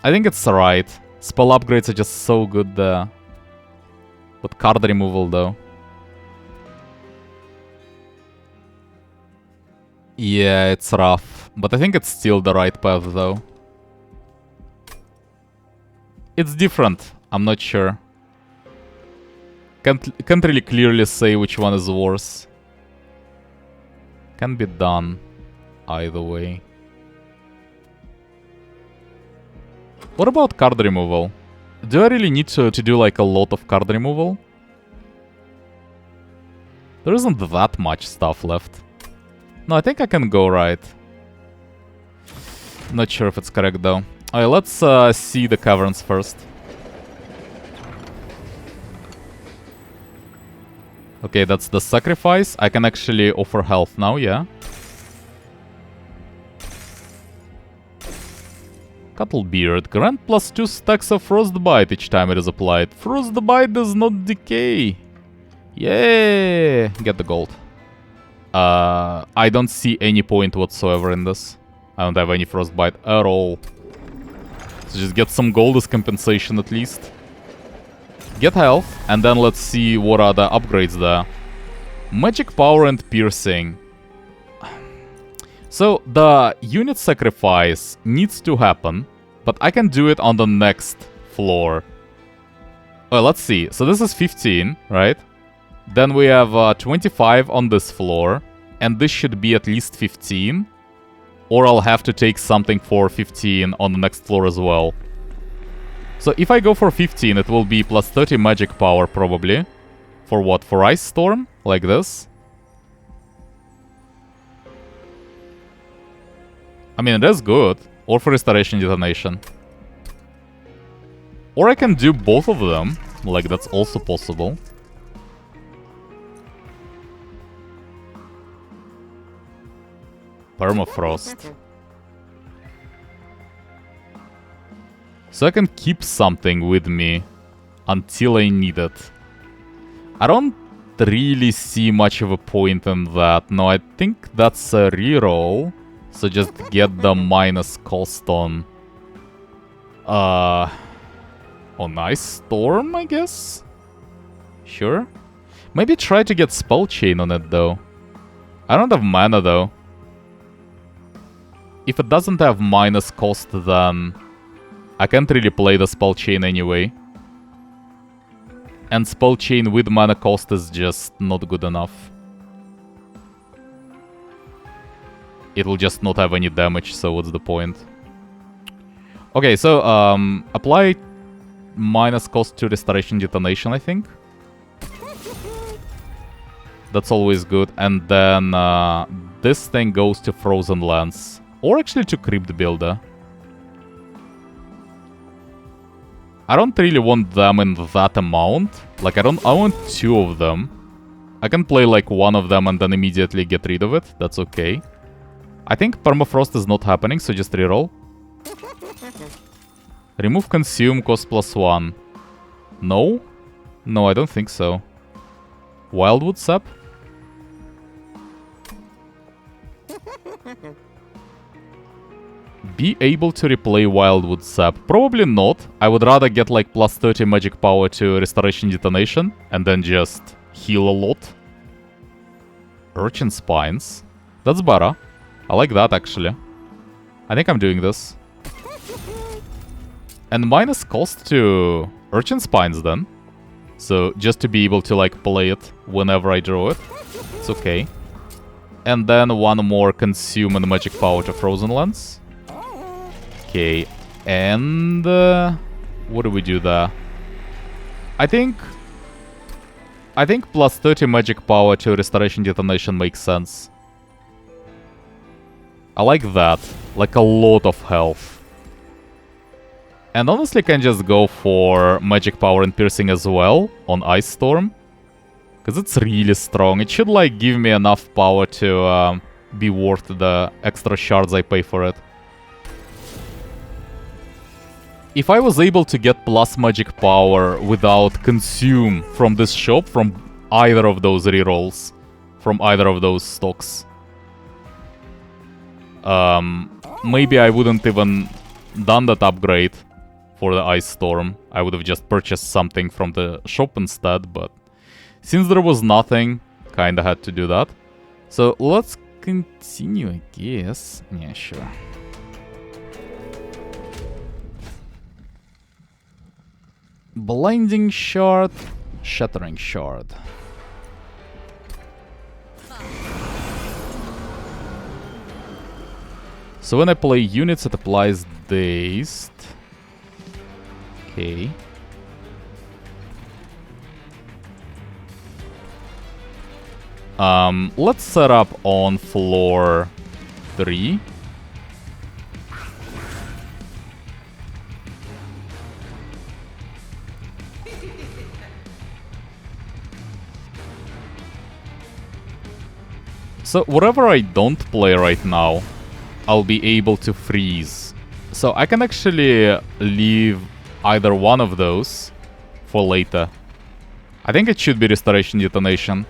I think it's right. Spell upgrades are just so good there. But card removal though. Yeah, it's rough. But I think it's still the right path though. It's different. I'm not sure. Can't really clearly say which one is worse. Can be done either way. What about card removal? Do I really need to do like a lot of card removal? There isn't that much stuff left. No, I think I can go right. Not sure if it's correct though. Alright, let's see the caverns first. Okay, that's the sacrifice. I can actually offer health now, yeah. Cuttlebeard. Grant +2 stacks of Frostbite each time it is applied. Frostbite does not decay. Yeah, get the gold. I don't see any point whatsoever in this. I don't have any Frostbite at all. So just get some gold as compensation at least. Get health, and then let's see what are the upgrades there. Magic power and piercing. So the unit sacrifice needs to happen, but I can do it on the next floor. Well, let's see. So this is 15, right? Then we have 25 on this floor, and this should be at least 15. Or I'll have to take something for 15 on the next floor as well. So if I go for 15, it will be plus 30 magic power probably. For what? For Ice Storm? Like this? I mean, that's good. Or for Restoration Detonation. Or I can do both of them. Like, that's also possible. Permafrost. So I can keep something with me until I need it. I don't really see much of a point in that. No, I think that's a reroll. So just get the minus cost on... on Ice Storm, I guess? Sure. Maybe try to get Spell Chain on it, though. I don't have mana, though. If it doesn't have minus cost, then... I can't really play the Spell Chain anyway. And Spell Chain with mana cost is just not good enough. It will just not have any damage, so what's the point? Okay, so, apply minus cost to Restoration Detonation, I think. That's always good. And then, this thing goes to Frozen Lands. Or actually to Crypt Builder. I don't really want them in that amount. Like, I want 2 of them. I can play, like, 1 of them and then immediately get rid of it. That's okay. I think Permafrost is not happening, so just reroll. Remove Consume, cost +1. No? No, I don't think so. Wildwood Sap? Be able to replay Wildwood Sap? Probably not. I would rather get like plus 30 magic power to Restoration Detonation and then just heal a lot. Urchin Spines. That's better. I like that actually. I think I'm doing this. And minus cost to Urchin Spines then. So just to be able to like play it whenever I draw it. It's okay. And then 1 more consume and magic power to Frozen Lands. Okay, and what do we do there? I think plus 30 magic power to Restoration Detonation makes sense. I like that. Like a lot of health. And honestly, can just go for magic power and piercing as well on Ice Storm. Because it's really strong. It should like give me enough power to be worth the extra shards I pay for it. If I was able to get plus magic power without consume from this shop, from either of those rerolls, from either of those stocks, maybe I wouldn't even done that upgrade for the Ice Storm. I would have just purchased something from the shop instead, but since there was nothing, kinda had to do that. So let's continue, I guess. Yeah, sure. Blinding Shard, Shattering Shard. So when I play units, it applies Dazed. Okay. Let's set up on floor 3. So whatever I don't play right now, I'll be able to freeze. So I can actually leave either one of those for later. I think it should be Restoration Detonation.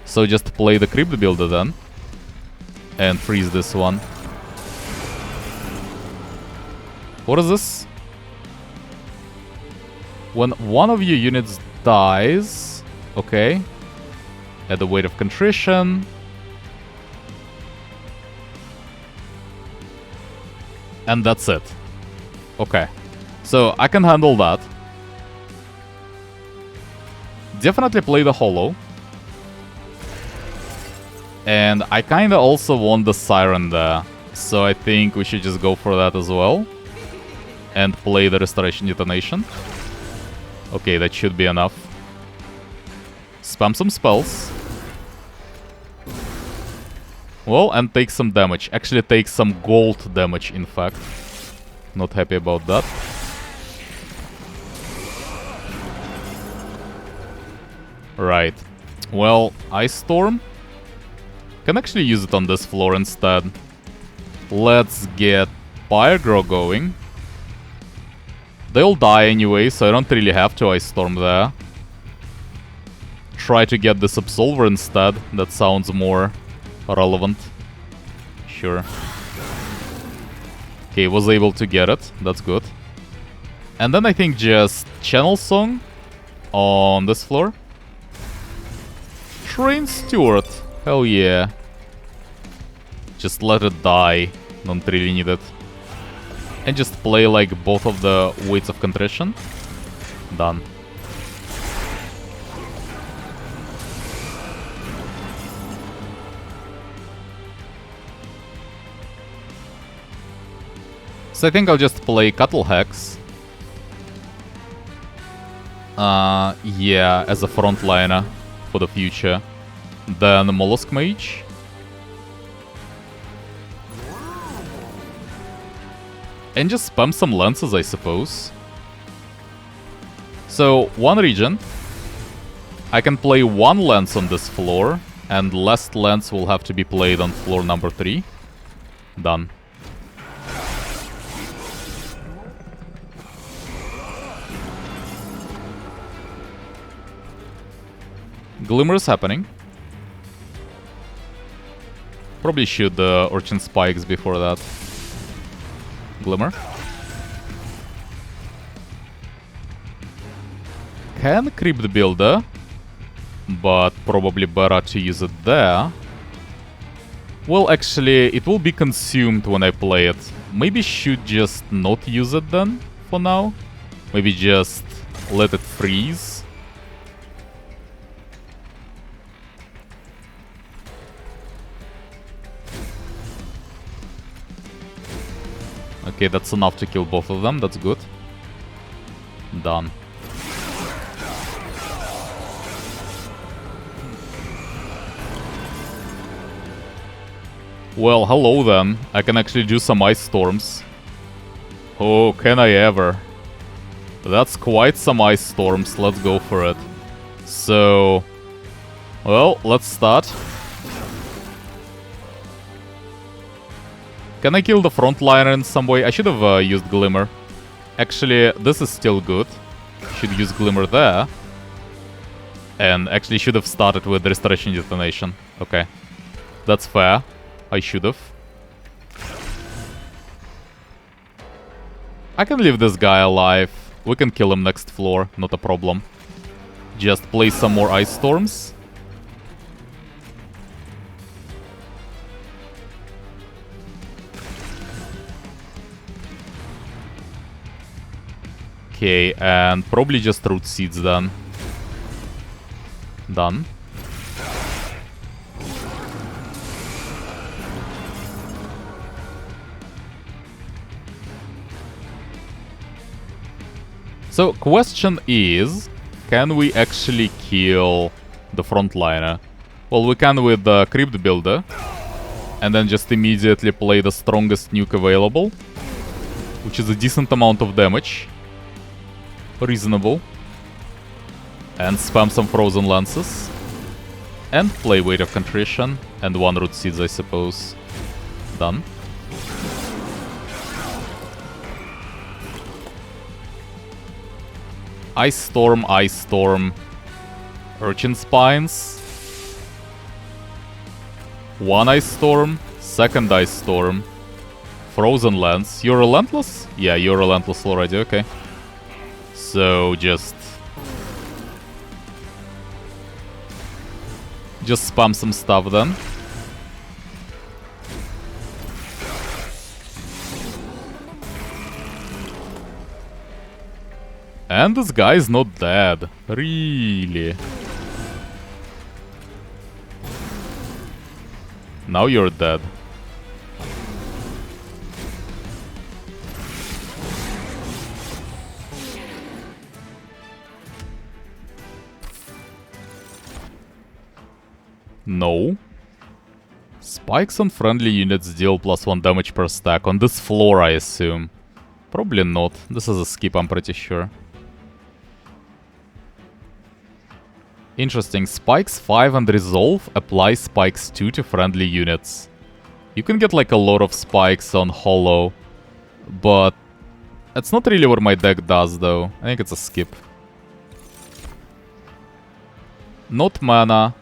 So just play the Crypt Builder then. And freeze this one. What is this? When one of your units dies... Okay. Add the Weight of Contrition. And that's it. Okay. So I can handle that. Definitely play the Hollow. And I kinda also want the Siren there. So I think we should just go for that as well. And play the Restoration Detonation. Okay, that should be enough. Spam some spells. Well, and take some damage. Actually take some gold damage, in fact. Not happy about that. Right. Well, Ice Storm. Can actually use it on this floor instead. Let's get Pyregro going. They'll die anyway, so I don't really have to Ice Storm there. Try to get this Absolver instead. That sounds more relevant. Sure. Okay, was able to get it. That's good. And then I think just Channel Song on this floor. Train Steward. Hell yeah. Just let it die. Don't really need it. And just play like both of the Weights of Contrition. Done. So I think I'll just play Cuttle Hex. Yeah, as a frontliner for the future. Then Mollusk Mage. And just spam some lances, I suppose. So, one region. I can play one lance on this floor. And last lance will have to be played on floor number 3. Done. Glimmer is happening. Probably shoot the Urchin Spikes before that. Glimmer. Can Crypt Builder, but probably better to use it there. Well, actually, it will be consumed when I play it. Maybe should just not use it then, for now. Maybe just let it freeze. Okay, that's enough to kill both of them, that's good. Done. Well, hello then. I can actually do some Ice Storms. Oh, can I ever. That's quite some Ice Storms, let's go for it. So... well, let's start. Can I kill the frontliner in some way? I should have used Glimmer. Actually, this is still good. Should use Glimmer there. And actually should have started with Restoration Detonation. Okay. That's fair. I should have. I can leave this guy alive. We can kill him next floor, not a problem. Just play some more Ice Storms. Okay, and probably just Root Seeds then. Done. So, question is, can we actually kill the frontliner? Well, we can with the Crypt Builder. And then just immediately play the strongest nuke available. Which is a decent amount of damage. Reasonable. And spam some Frozen Lances. And play Weight of Contrition. And 1 Root Seeds, I suppose. Done. Ice Storm, Ice Storm. Urchin Spines. 1 Ice Storm. 2nd Ice Storm. Frozen Lands. You're relentless? Yeah, you're relentless already, okay. So just spam some stuff then. And this guy is not dead. Really? Now you're dead. No. Spikes on friendly units deal +1 damage per stack. On this floor, I assume. Probably not. This is a skip, I'm pretty sure. Interesting. Spikes 5 and Resolve apply Spikes 2 to friendly units. You can get like a lot of spikes on Hollow, but that's not really what my deck does though. I think it's a skip. Not mana.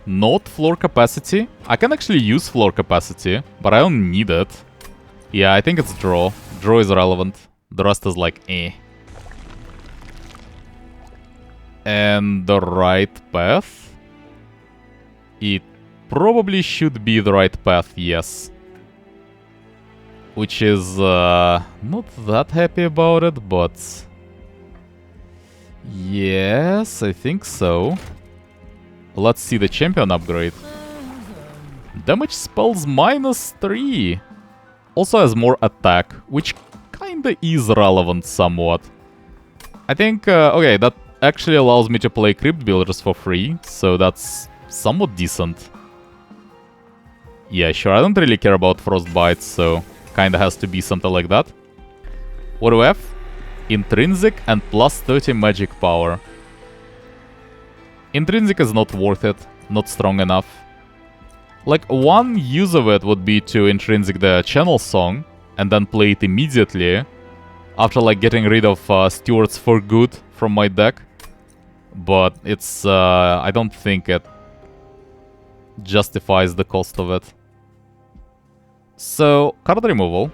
Not floor capacity. I can actually use floor capacity, but I don't need it. Yeah, I think it's draw. Draw is relevant. The rest is like eh. And the right path? It probably should be the right path, yes. Which is not that happy about it, but yes, I think so. Let's see the champion upgrade. Damage spells -3. Also has more attack, which kinda is relevant somewhat. I think, okay, that actually allows me to play Crypt Builders for free, so that's somewhat decent. Yeah, sure, I don't really care about Frostbite, so kinda has to be something like that. What do we have? Intrinsic and +30 magic power. Intrinsic is not worth it, not strong enough. Like, one use of it would be to intrinsic the channel song, and then play it immediately, after like getting rid of stewards for good from my deck. But it's, I don't think it justifies the cost of it. So, card removal.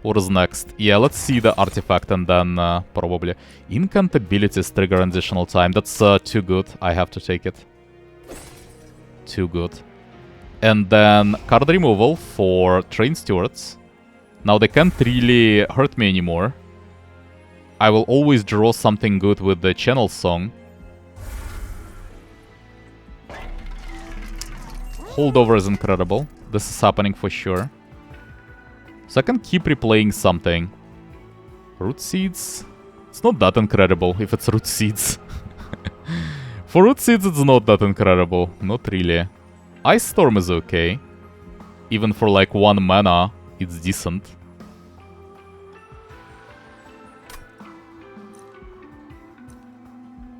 What is next? Yeah, let's see the artifact and then probably. Incantabilities trigger an additional time. That's too good. I have to take it. Too good. And then card removal for Train Stewards. Now they can't really hurt me anymore. I will always draw something good with the channel song. Holdover is incredible. This is happening for sure. So I can keep replaying something. Root Seeds? It's not that incredible if it's Root Seeds. For Root Seeds it's not that incredible. Not really. Ice Storm is okay. Even for like 1 mana, it's decent.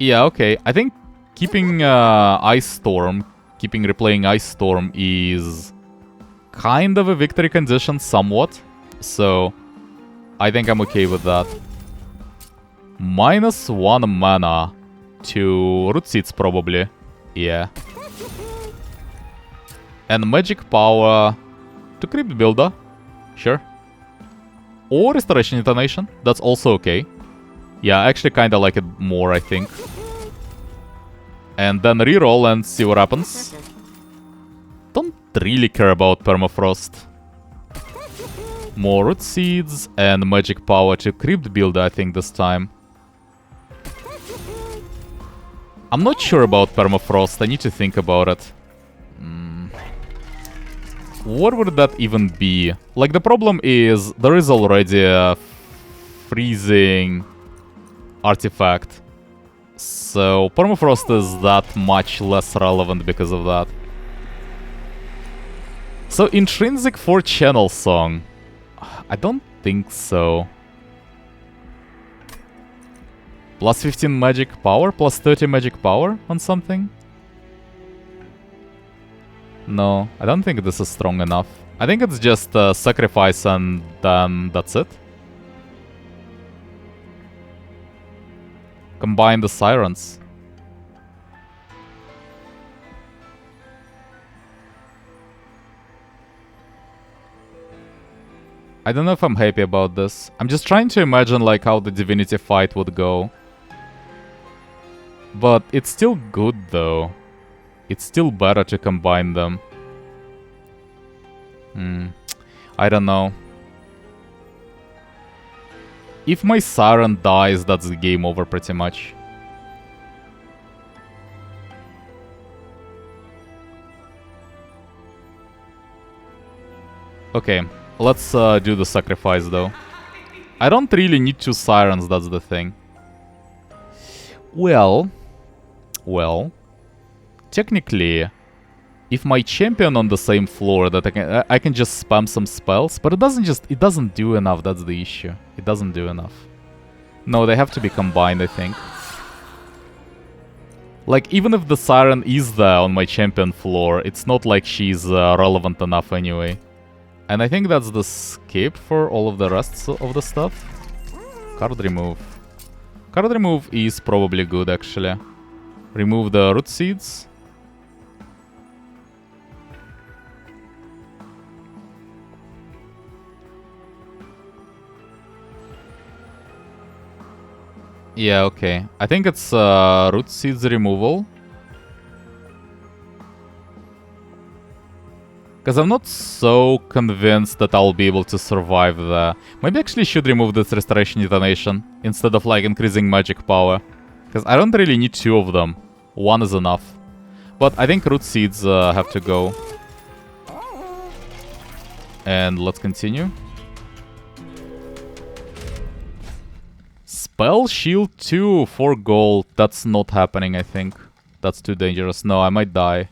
Yeah, okay. I think keeping Ice Storm, keeping replaying Ice Storm is kind of a victory condition somewhat. So I think I'm okay with that. -1 mana to Root Seeds probably. Yeah. And magic power to Crypt Builder. Sure. Or Restoration Intonation. That's also okay. Yeah, I actually kinda like it more, I think. And then reroll and see what happens. Don't really care about Permafrost. More Root Seeds and magic power to Crypt Builder, I think, this time. I'm not sure about Permafrost. I need to think about it. What would that even be? Like, the problem is there is already a freezing artifact. So Permafrost is that much less relevant because of that. So intrinsic for channel song. I don't think so. +15 magic power, +30 magic power on something? No, I don't think this is strong enough. I think it's just sacrifice and then that's it. Combine the sirens. I don't know if I'm happy about this. I'm just trying to imagine like how the divinity fight would go. But it's still good though. It's still better to combine them. I don't know. If my siren dies, that's the game over pretty much. Okay, let's do the sacrifice though. I don't really need 2 sirens, that's the thing. Well, technically, if my champion on the same floor, that I can just spam some spells, but it doesn't do enough. That's the issue. It doesn't do enough. No, they have to be combined, I think. Like, even if the siren is there on my champion floor, it's not like she's relevant enough anyway. And I think that's the skip for all of the rest of the stuff. Card remove. Card remove is probably good, actually. Remove the root seeds. Yeah, okay. I think it's root seeds removal. Because I'm not so convinced that I'll be able to survive there. Maybe I actually should remove this restoration detonation instead of like increasing magic power. Because I don't really need 2 of them. 1 is enough. But I think root seeds have to go. And let's continue. Spell shield 2 for gold. That's not happening, I think. That's too dangerous. No, I might die.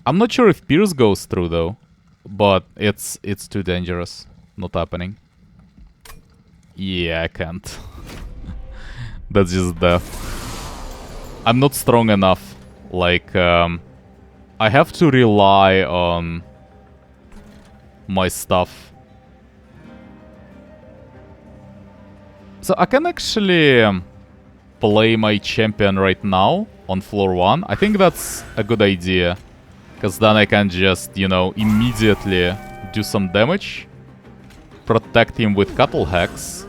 I'm not sure if Pierce goes through though, but it's too dangerous. Not happening. Yeah, I can't. That's just death. I'm not strong enough. Like, I have to rely on my stuff. So I can actually play my champion right now on floor 1. I think that's a good idea. Because then I can just, you know, immediately do some damage. Protect him with Cattle Hex.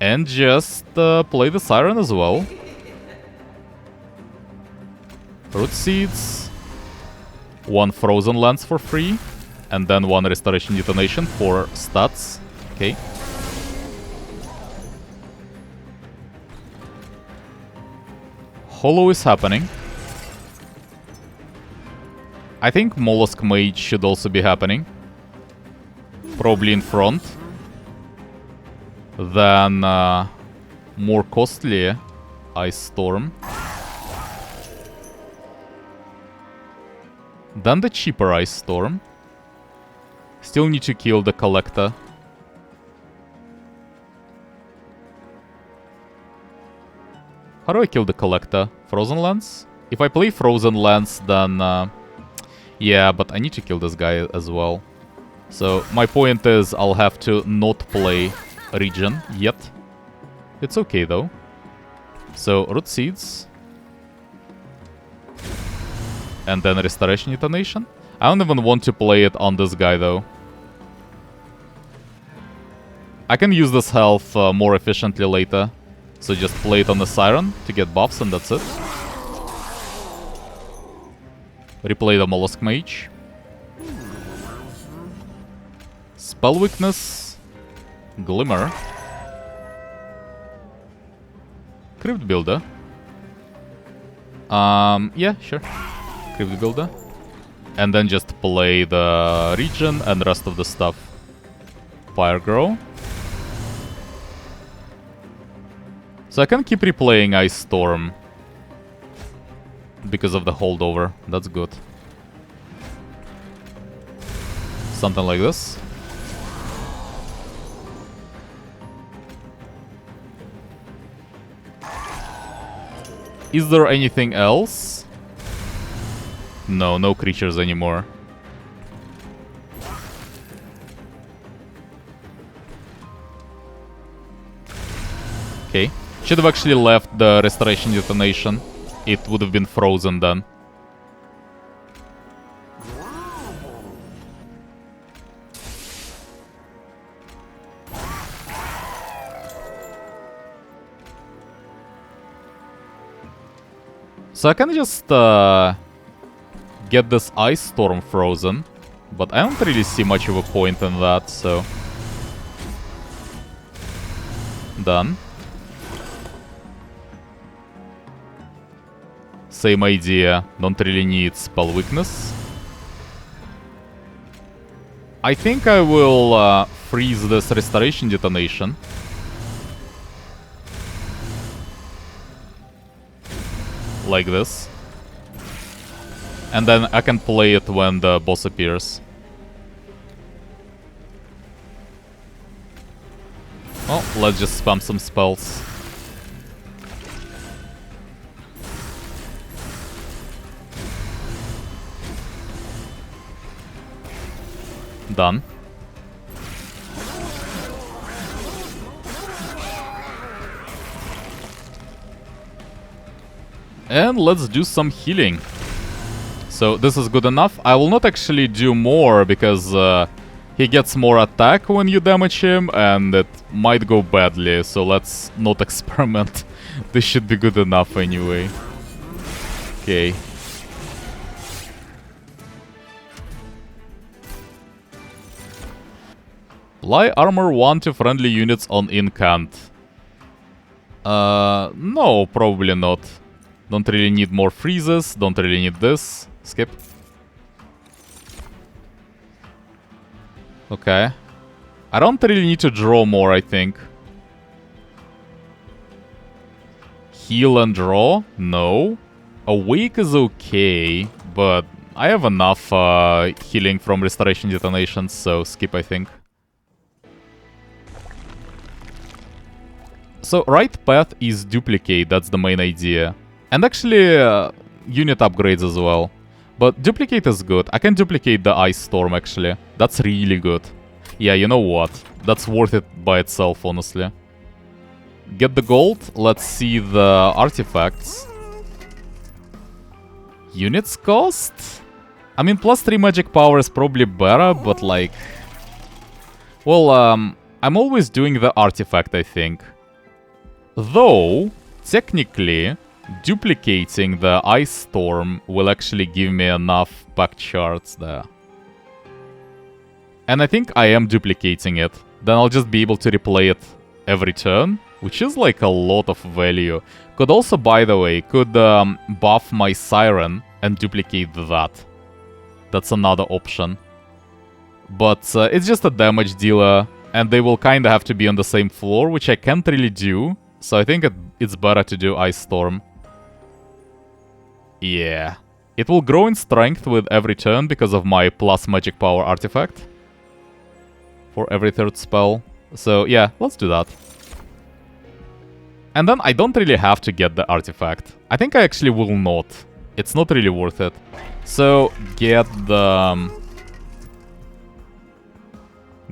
And just play the Siren as well. Root Seeds. 1 Frozen Lance for free. And then 1 Restoration Detonation for stats. Okay. Hollow is happening. I think Mollusk Mage should also be happening. Probably in front. Then more costly Ice Storm. Then the cheaper Ice Storm. Still need to kill the Collector. How do I kill the Collector? Frozen Lance? If I play Frozen Lance, then... yeah, but I need to kill this guy as well. So, my point is I'll have to not play Regen yet. It's okay, though. So, Root Seeds. And then Restoration Detonation. I don't even want to play it on this guy, though. I can use this health more efficiently later. So just play it on the Siren to get buffs and that's it. Replay the Mollusk Mage. Spell Weakness. Glimmer. Crypt Builder. Yeah, sure. Crypt Builder. And then just play the Regen and rest of the stuff. Fire Grow. So I can keep replaying Ice Storm. Because of the holdover. That's good. Something like this. Is there anything else? No, no creatures anymore. Okay. Should have actually left the Restoration Detonation. It would have been frozen then. So I can just get this Ice Storm frozen, but I don't really see much of a point in that, so... Done. Same idea, don't really need spell weakness. I think I will freeze this Restoration Detonation. Like this. And then I can play it when the boss appears. Well, let's just spam some spells. Done. And let's do some healing. So this is good enough. I will not actually do more because he gets more attack when you damage him and it might go badly. So let's not experiment. This should be good enough anyway. Okay. Apply armor 1 to friendly units on incant. No, probably not. Don't really need more freezes, don't really need this. Skip. Okay. I don't really need to draw more, I think. Heal and draw? No. Awake is okay, but I have enough healing from Restoration Detonations, so skip, I think. So, right path is duplicate, that's the main idea. And actually, unit upgrades as well. But duplicate is good. I can duplicate the Ice Storm, actually. That's really good. Yeah, you know what? That's worth it by itself, honestly. Get the gold. Let's see the artifacts. Units cost? I mean, plus 3 magic power is probably better, but like... Well, I'm always doing the artifact, I think. Though, technically, duplicating the Ice Storm will actually give me enough back charts there. And I think I am duplicating it. Then I'll just be able to replay it every turn, which is like a lot of value. Could also, by the way, could buff my Siren and duplicate that. That's another option. But it's just a damage dealer, and they will kinda have to be on the same floor, which I can't really do. So I think it's better to do Ice Storm. Yeah. It will grow in strength with every turn because of my plus magic power artifact. For every third spell. So yeah, let's do that. And then I don't really have to get the artifact. I think I actually will not. It's not really worth it. So get the...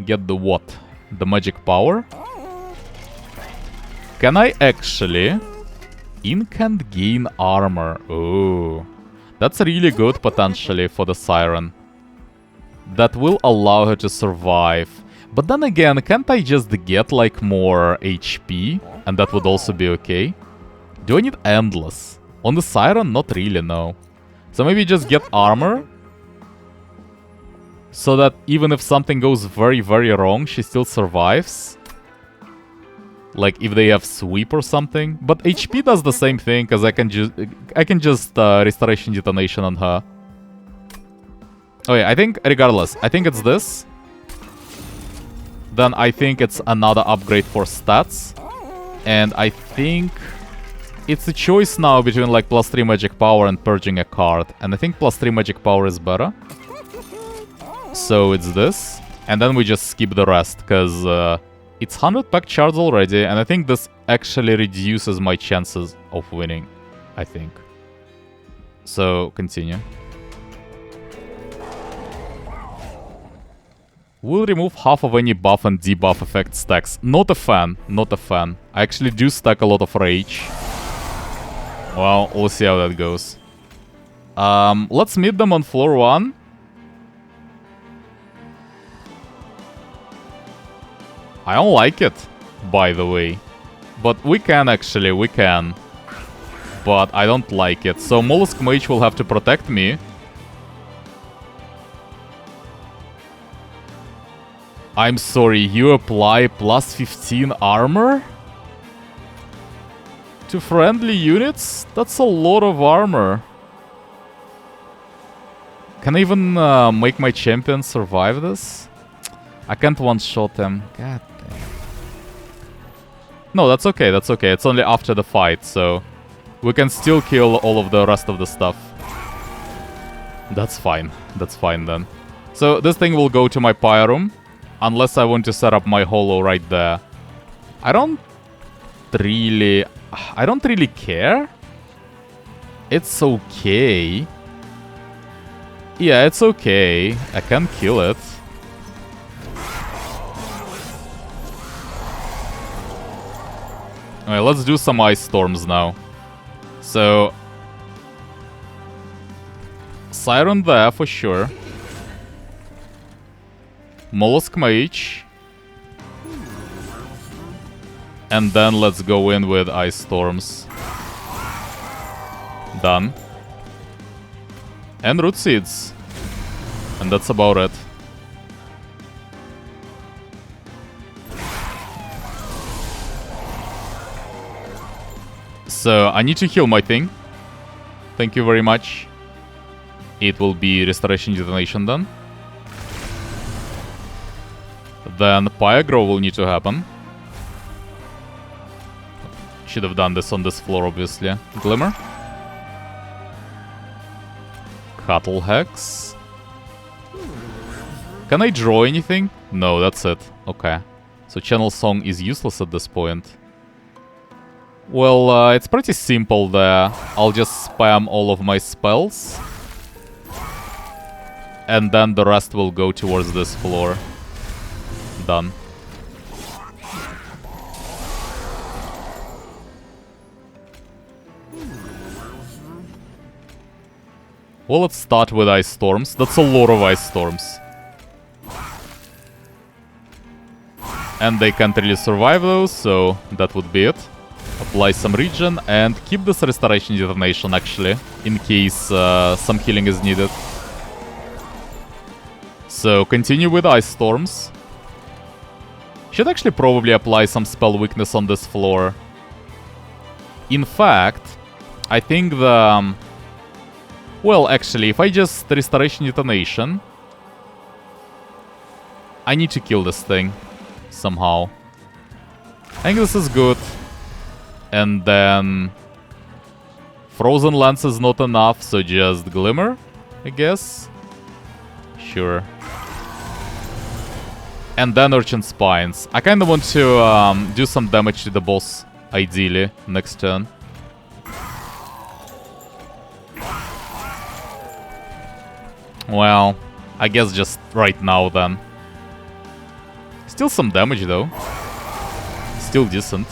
Get the what? The magic power? Can I actually... Incant gain armor. Oh. That's really good potentially for the Siren. That will allow her to survive. But then again, can't I just get like more HP? And that would also be okay. Do I need endless? On the Siren? Not really, no. So maybe just get armor. So that even if something goes very, very wrong, she still survives. Like if they have sweep or something. But HP does the same thing, because I can just Restoration Detonation on her. Oh yeah, I think, regardless, I think it's this. Then I think it's another upgrade for stats. And I think it's a choice now between like plus 3 magic power and purging a card. And I think plus 3 magic power is better. So it's this. And then we just skip the rest, because it's 100 pack charge already. And I think this actually reduces my chances of winning, I think. So, continue. Will remove half of any buff and debuff effect stacks. Not a fan, not a fan. I actually do stack a lot of rage. Well, we'll see how that goes. Let's meet them on floor 1. I don't like it, by the way. But we can actually, we can. But I don't like it. So Mollusk Mage will have to protect me. I'm sorry, you apply plus 15 armor? To friendly units? That's a lot of armor. Can I even make my champion survive this? I can't one-shot him. God damn. No, that's okay, that's okay. It's only after the fight, so... we can still kill all of the rest of the stuff. That's fine. That's fine then. So this thing will go to my Pyrum. Unless I want to set up my holo right there. I don't really care. It's okay. Yeah, it's okay. I can kill it. Alright, let's do some ice storms now. So... Siren there for sure. Mollusk Mage. And then let's go in with Ice Storms. Done. And Root Seeds. And that's about it. So, I need to heal my thing. Thank you very much. It will be Restoration Detonation then. Then Pyro will need to happen. Should have done this on this floor, obviously. Glimmer. Cuttle Hex. Can I draw anything? No, that's it. Okay. So Channel Song is useless at this point. Well, it's pretty simple there. I'll just spam all of my spells. And then the rest will go towards this floor. Done. Well, let's start with Ice Storms. That's a lot of Ice Storms. And they can't really survive those, so that would be it. Apply some regen and keep this Restoration Detonation, actually, in case some healing is needed. So, continue with Ice Storms. Should actually probably apply some spell weakness on this floor. In fact, I think the... well, actually, if I just Restoration Detonation... I need to kill this thing. Somehow. I think this is good. And then... Frozen Lance is not enough, so just Glimmer, I guess. Sure. And then Urchin Spines. I kind of want to do some damage to the boss, ideally, next turn. Well, I guess just right now then. Still some damage though. Still decent.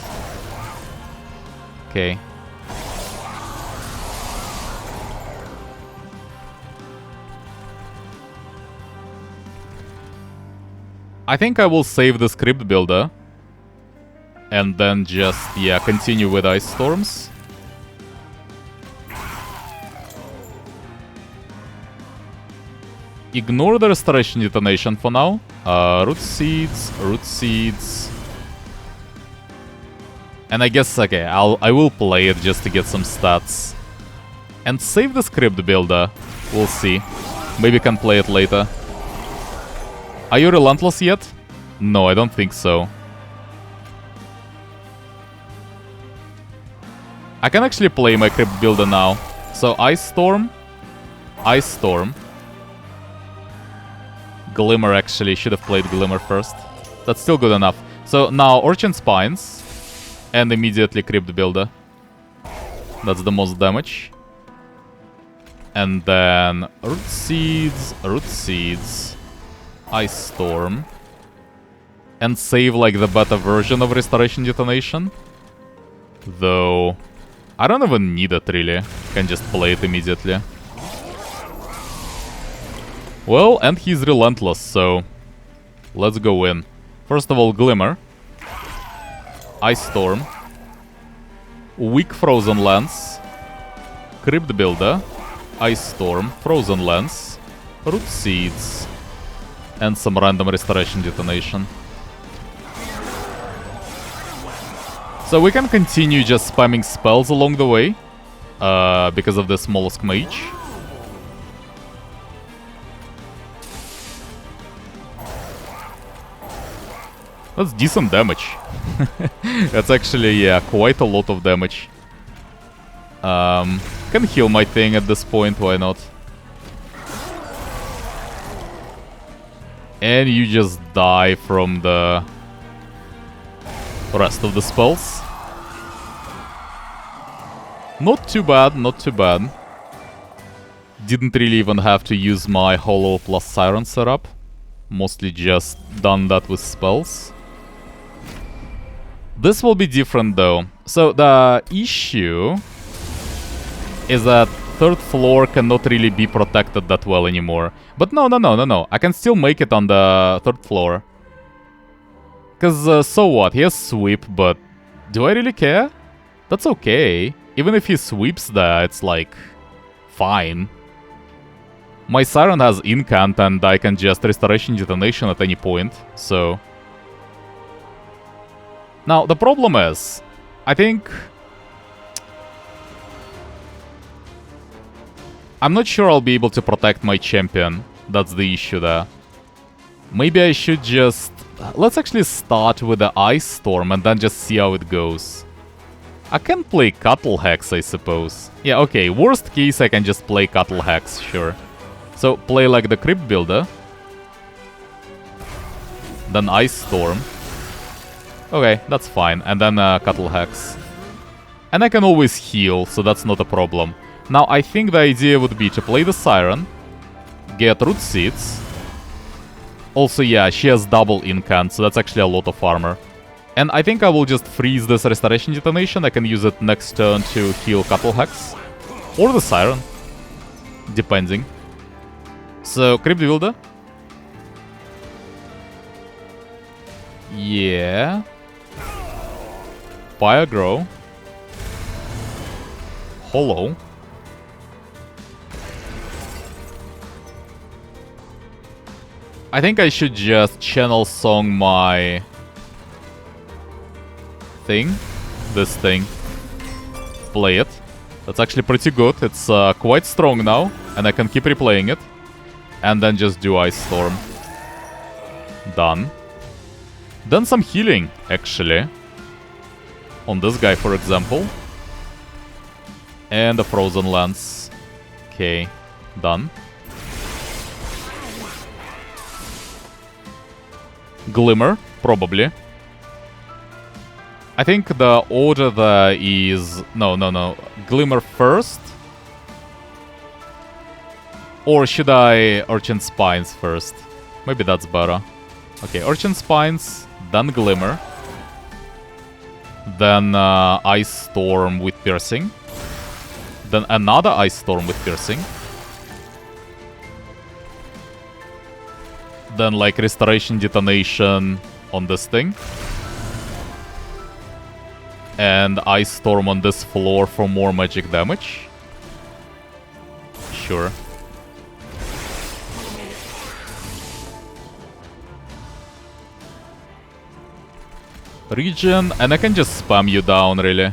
Okay. I think I will save the Script Builder. And then just, yeah, continue with Ice Storms. Ignore the Restoration Detonation for now. Root Seeds, Root Seeds. And I guess, okay, I will play it just to get some stats. And save the Script Builder. We'll see. Maybe can play it later. Are you Relentless yet? No, I don't think so. I can actually play my Crypt Builder now. So Ice Storm. Ice Storm. Glimmer, actually. Should have played Glimmer first. That's still good enough. So now Urchin Spines. And immediately Crypt Builder. That's the most damage. And then Root Seeds, Root Seeds. Ice Storm. And save like the beta version of Restoration Detonation. Though, I don't even need it really. Can just play it immediately. Well, and he's relentless, so let's go in. First of all, Glimmer. Ice Storm. Weak Frozen Lance. Crypt Builder. Ice Storm. Frozen Lance. Root Seeds. And some random Restoration Detonation. So we can continue just spamming spells along the way. Because of this Mollusk Mage. That's decent damage. That's actually, yeah, quite a lot of damage. Can heal my thing at this point, why not? And you just die from the rest of the spells. Not too bad, not too bad. Didn't really even have to use my Hollow plus Siren setup. Mostly just done that with spells. This will be different though. So the issue is that third floor cannot really be protected that well anymore. But no. I can still make it on the third floor. Because so what? He has sweep, but do I really care? That's okay. Even if he sweeps there, it's like fine. My Siren has incant and I can just Restoration Detonation at any point, so... Now, the problem is, I think... I'm not sure I'll be able to protect my champion. That's the issue there. Maybe I should just... Let's actually start with the Ice Storm and then just see how it goes. I can play Cuttle Hex, I suppose. Yeah, okay, worst case I can just play Cuttle Hex, sure. So, play like the Crypt Builder. Then Ice Storm. Okay, that's fine. And then Cuttle Hex. And I can always heal, so that's not a problem. Now, I think the idea would be to play the Siren. Get Root Seeds. Also, yeah, she has double incant, so that's actually a lot of armor. And I think I will just freeze this Restoration Detonation. I can use it next turn to heal Cuttle Hex. Or the Siren. Depending. So, Crypt Builder. Yeah. Fire Grow. Hollow. I think I should just channel song my thing. This thing. Play it. That's actually pretty good. It's quite strong now. And I can keep replaying it. And then just do Ice Storm. Done. Then some healing, actually. On this guy, for example. And a Frozen Lance. Okay. Done. Glimmer, probably. I think the order there is... No. Glimmer first. Or should I Urchin Spines first? Maybe that's better. Okay, Urchin Spines, then Glimmer. Then Ice Storm with Piercing. Then another Ice Storm with Piercing. Then like Restoration Detonation on this thing. And Ice Storm on this floor for more magic damage. Sure. Regen, and I can just spam you down, really.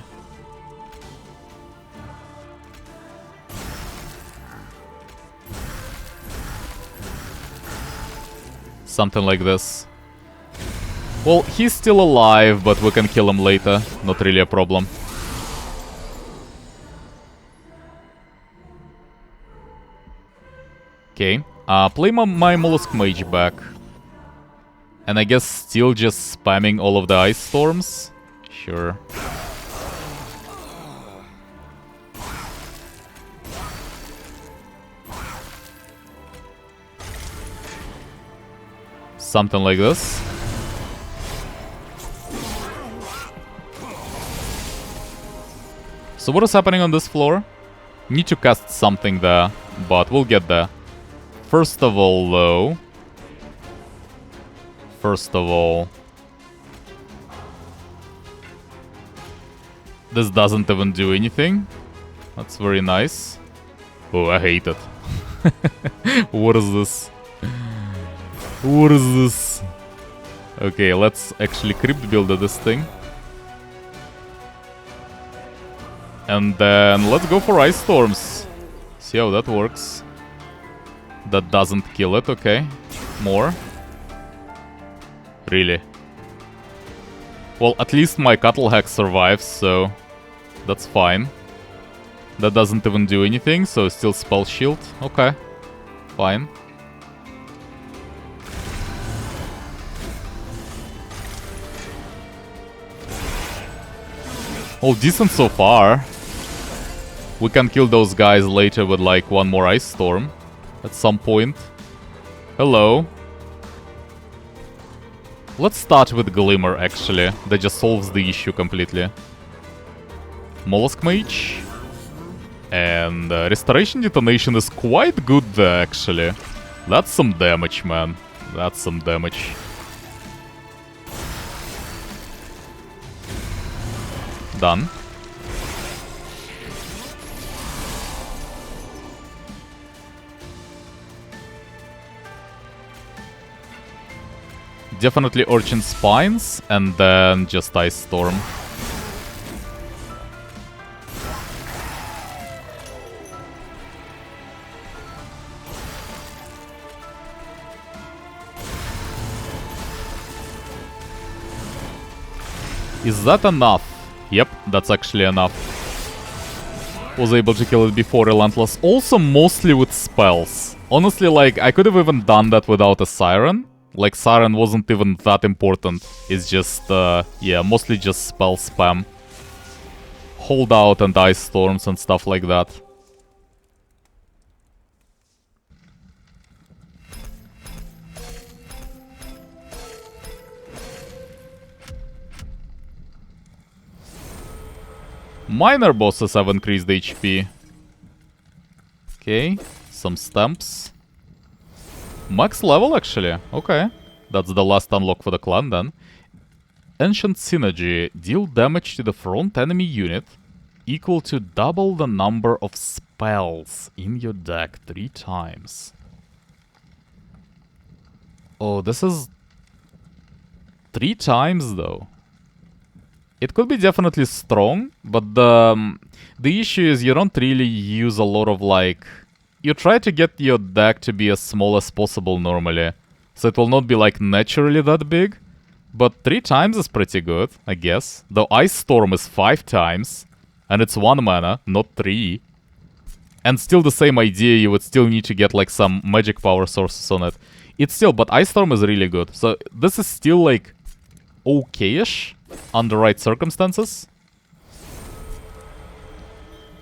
Something like this. Well, he's still alive, but we can kill him later. Not really a problem. Okay. Play my Mollusk Mage back. And I guess still just spamming all of the Ice Storms? Sure. Something like this. So what is happening on this floor? Need to cast something there, but we'll get there. First of all, though... This doesn't even do anything. That's very nice. Oh, I hate it. What is this? What is this? Okay, let's actually crypt builder this thing. And then let's go for Ice Storms. See how that works. That doesn't kill it, okay. More. Really? Well, at least my Cuttle Hack survives, so that's fine. That doesn't even do anything, so still Spell Shield. Okay. Fine. Oh, decent so far. We can kill those guys later with like one more Ice Storm at some point. Hello. Let's start with Glimmer, actually. That just solves the issue completely. Mollusk Mage. And Restoration Detonation is quite good there, actually. That's some damage, man. That's some damage. Done. Definitely Urchin Spines, and then just Ice Storm. Is that enough? Yep, that's actually enough. Was able to kill it before Relentless. Also mostly with spells. Honestly, like, I could have even done that without a Siren. Like, Siren wasn't even that important. It's just, yeah, mostly just spell spam. Hold out and Ice Storms and stuff like that. Minor bosses have increased HP. Okay, some stamps. Max level, actually. Okay. That's the last unlock for the clan, then. Ancient Synergy. Deal damage to the front enemy unit equal to double the number of spells in your deck 3 times. Oh, this is 3 times, though. It could be definitely strong, but the issue is you don't really use a lot of, like... You try to get your deck to be as small as possible normally, so it will not be, like, naturally that big. But 3 times is pretty good, I guess. Though Ice Storm is 5 times, and it's 1 mana, not 3. And still the same idea, you would still need to get, like, some magic power sources on it. It's still, but Ice Storm is really good. So this is still, like, okay-ish under right circumstances.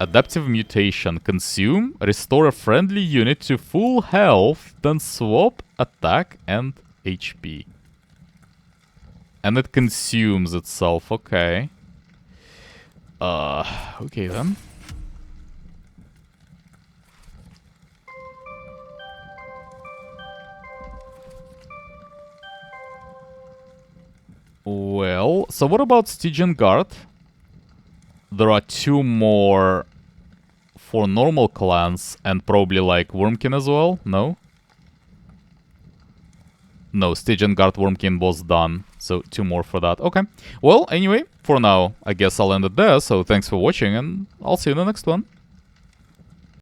Adaptive Mutation. Consume. Restore a friendly unit to full health. Then swap attack and HP. And it consumes itself. Okay. Okay then. Well, so what about Stygian Guard? There are 2 more for normal clans and probably like Wormkin as well? No? No, Stygian Guard Wormkin was done. So 2 more for that. Okay. Well, anyway, for now, I guess I'll end it there. So thanks for watching and I'll see you in the next one.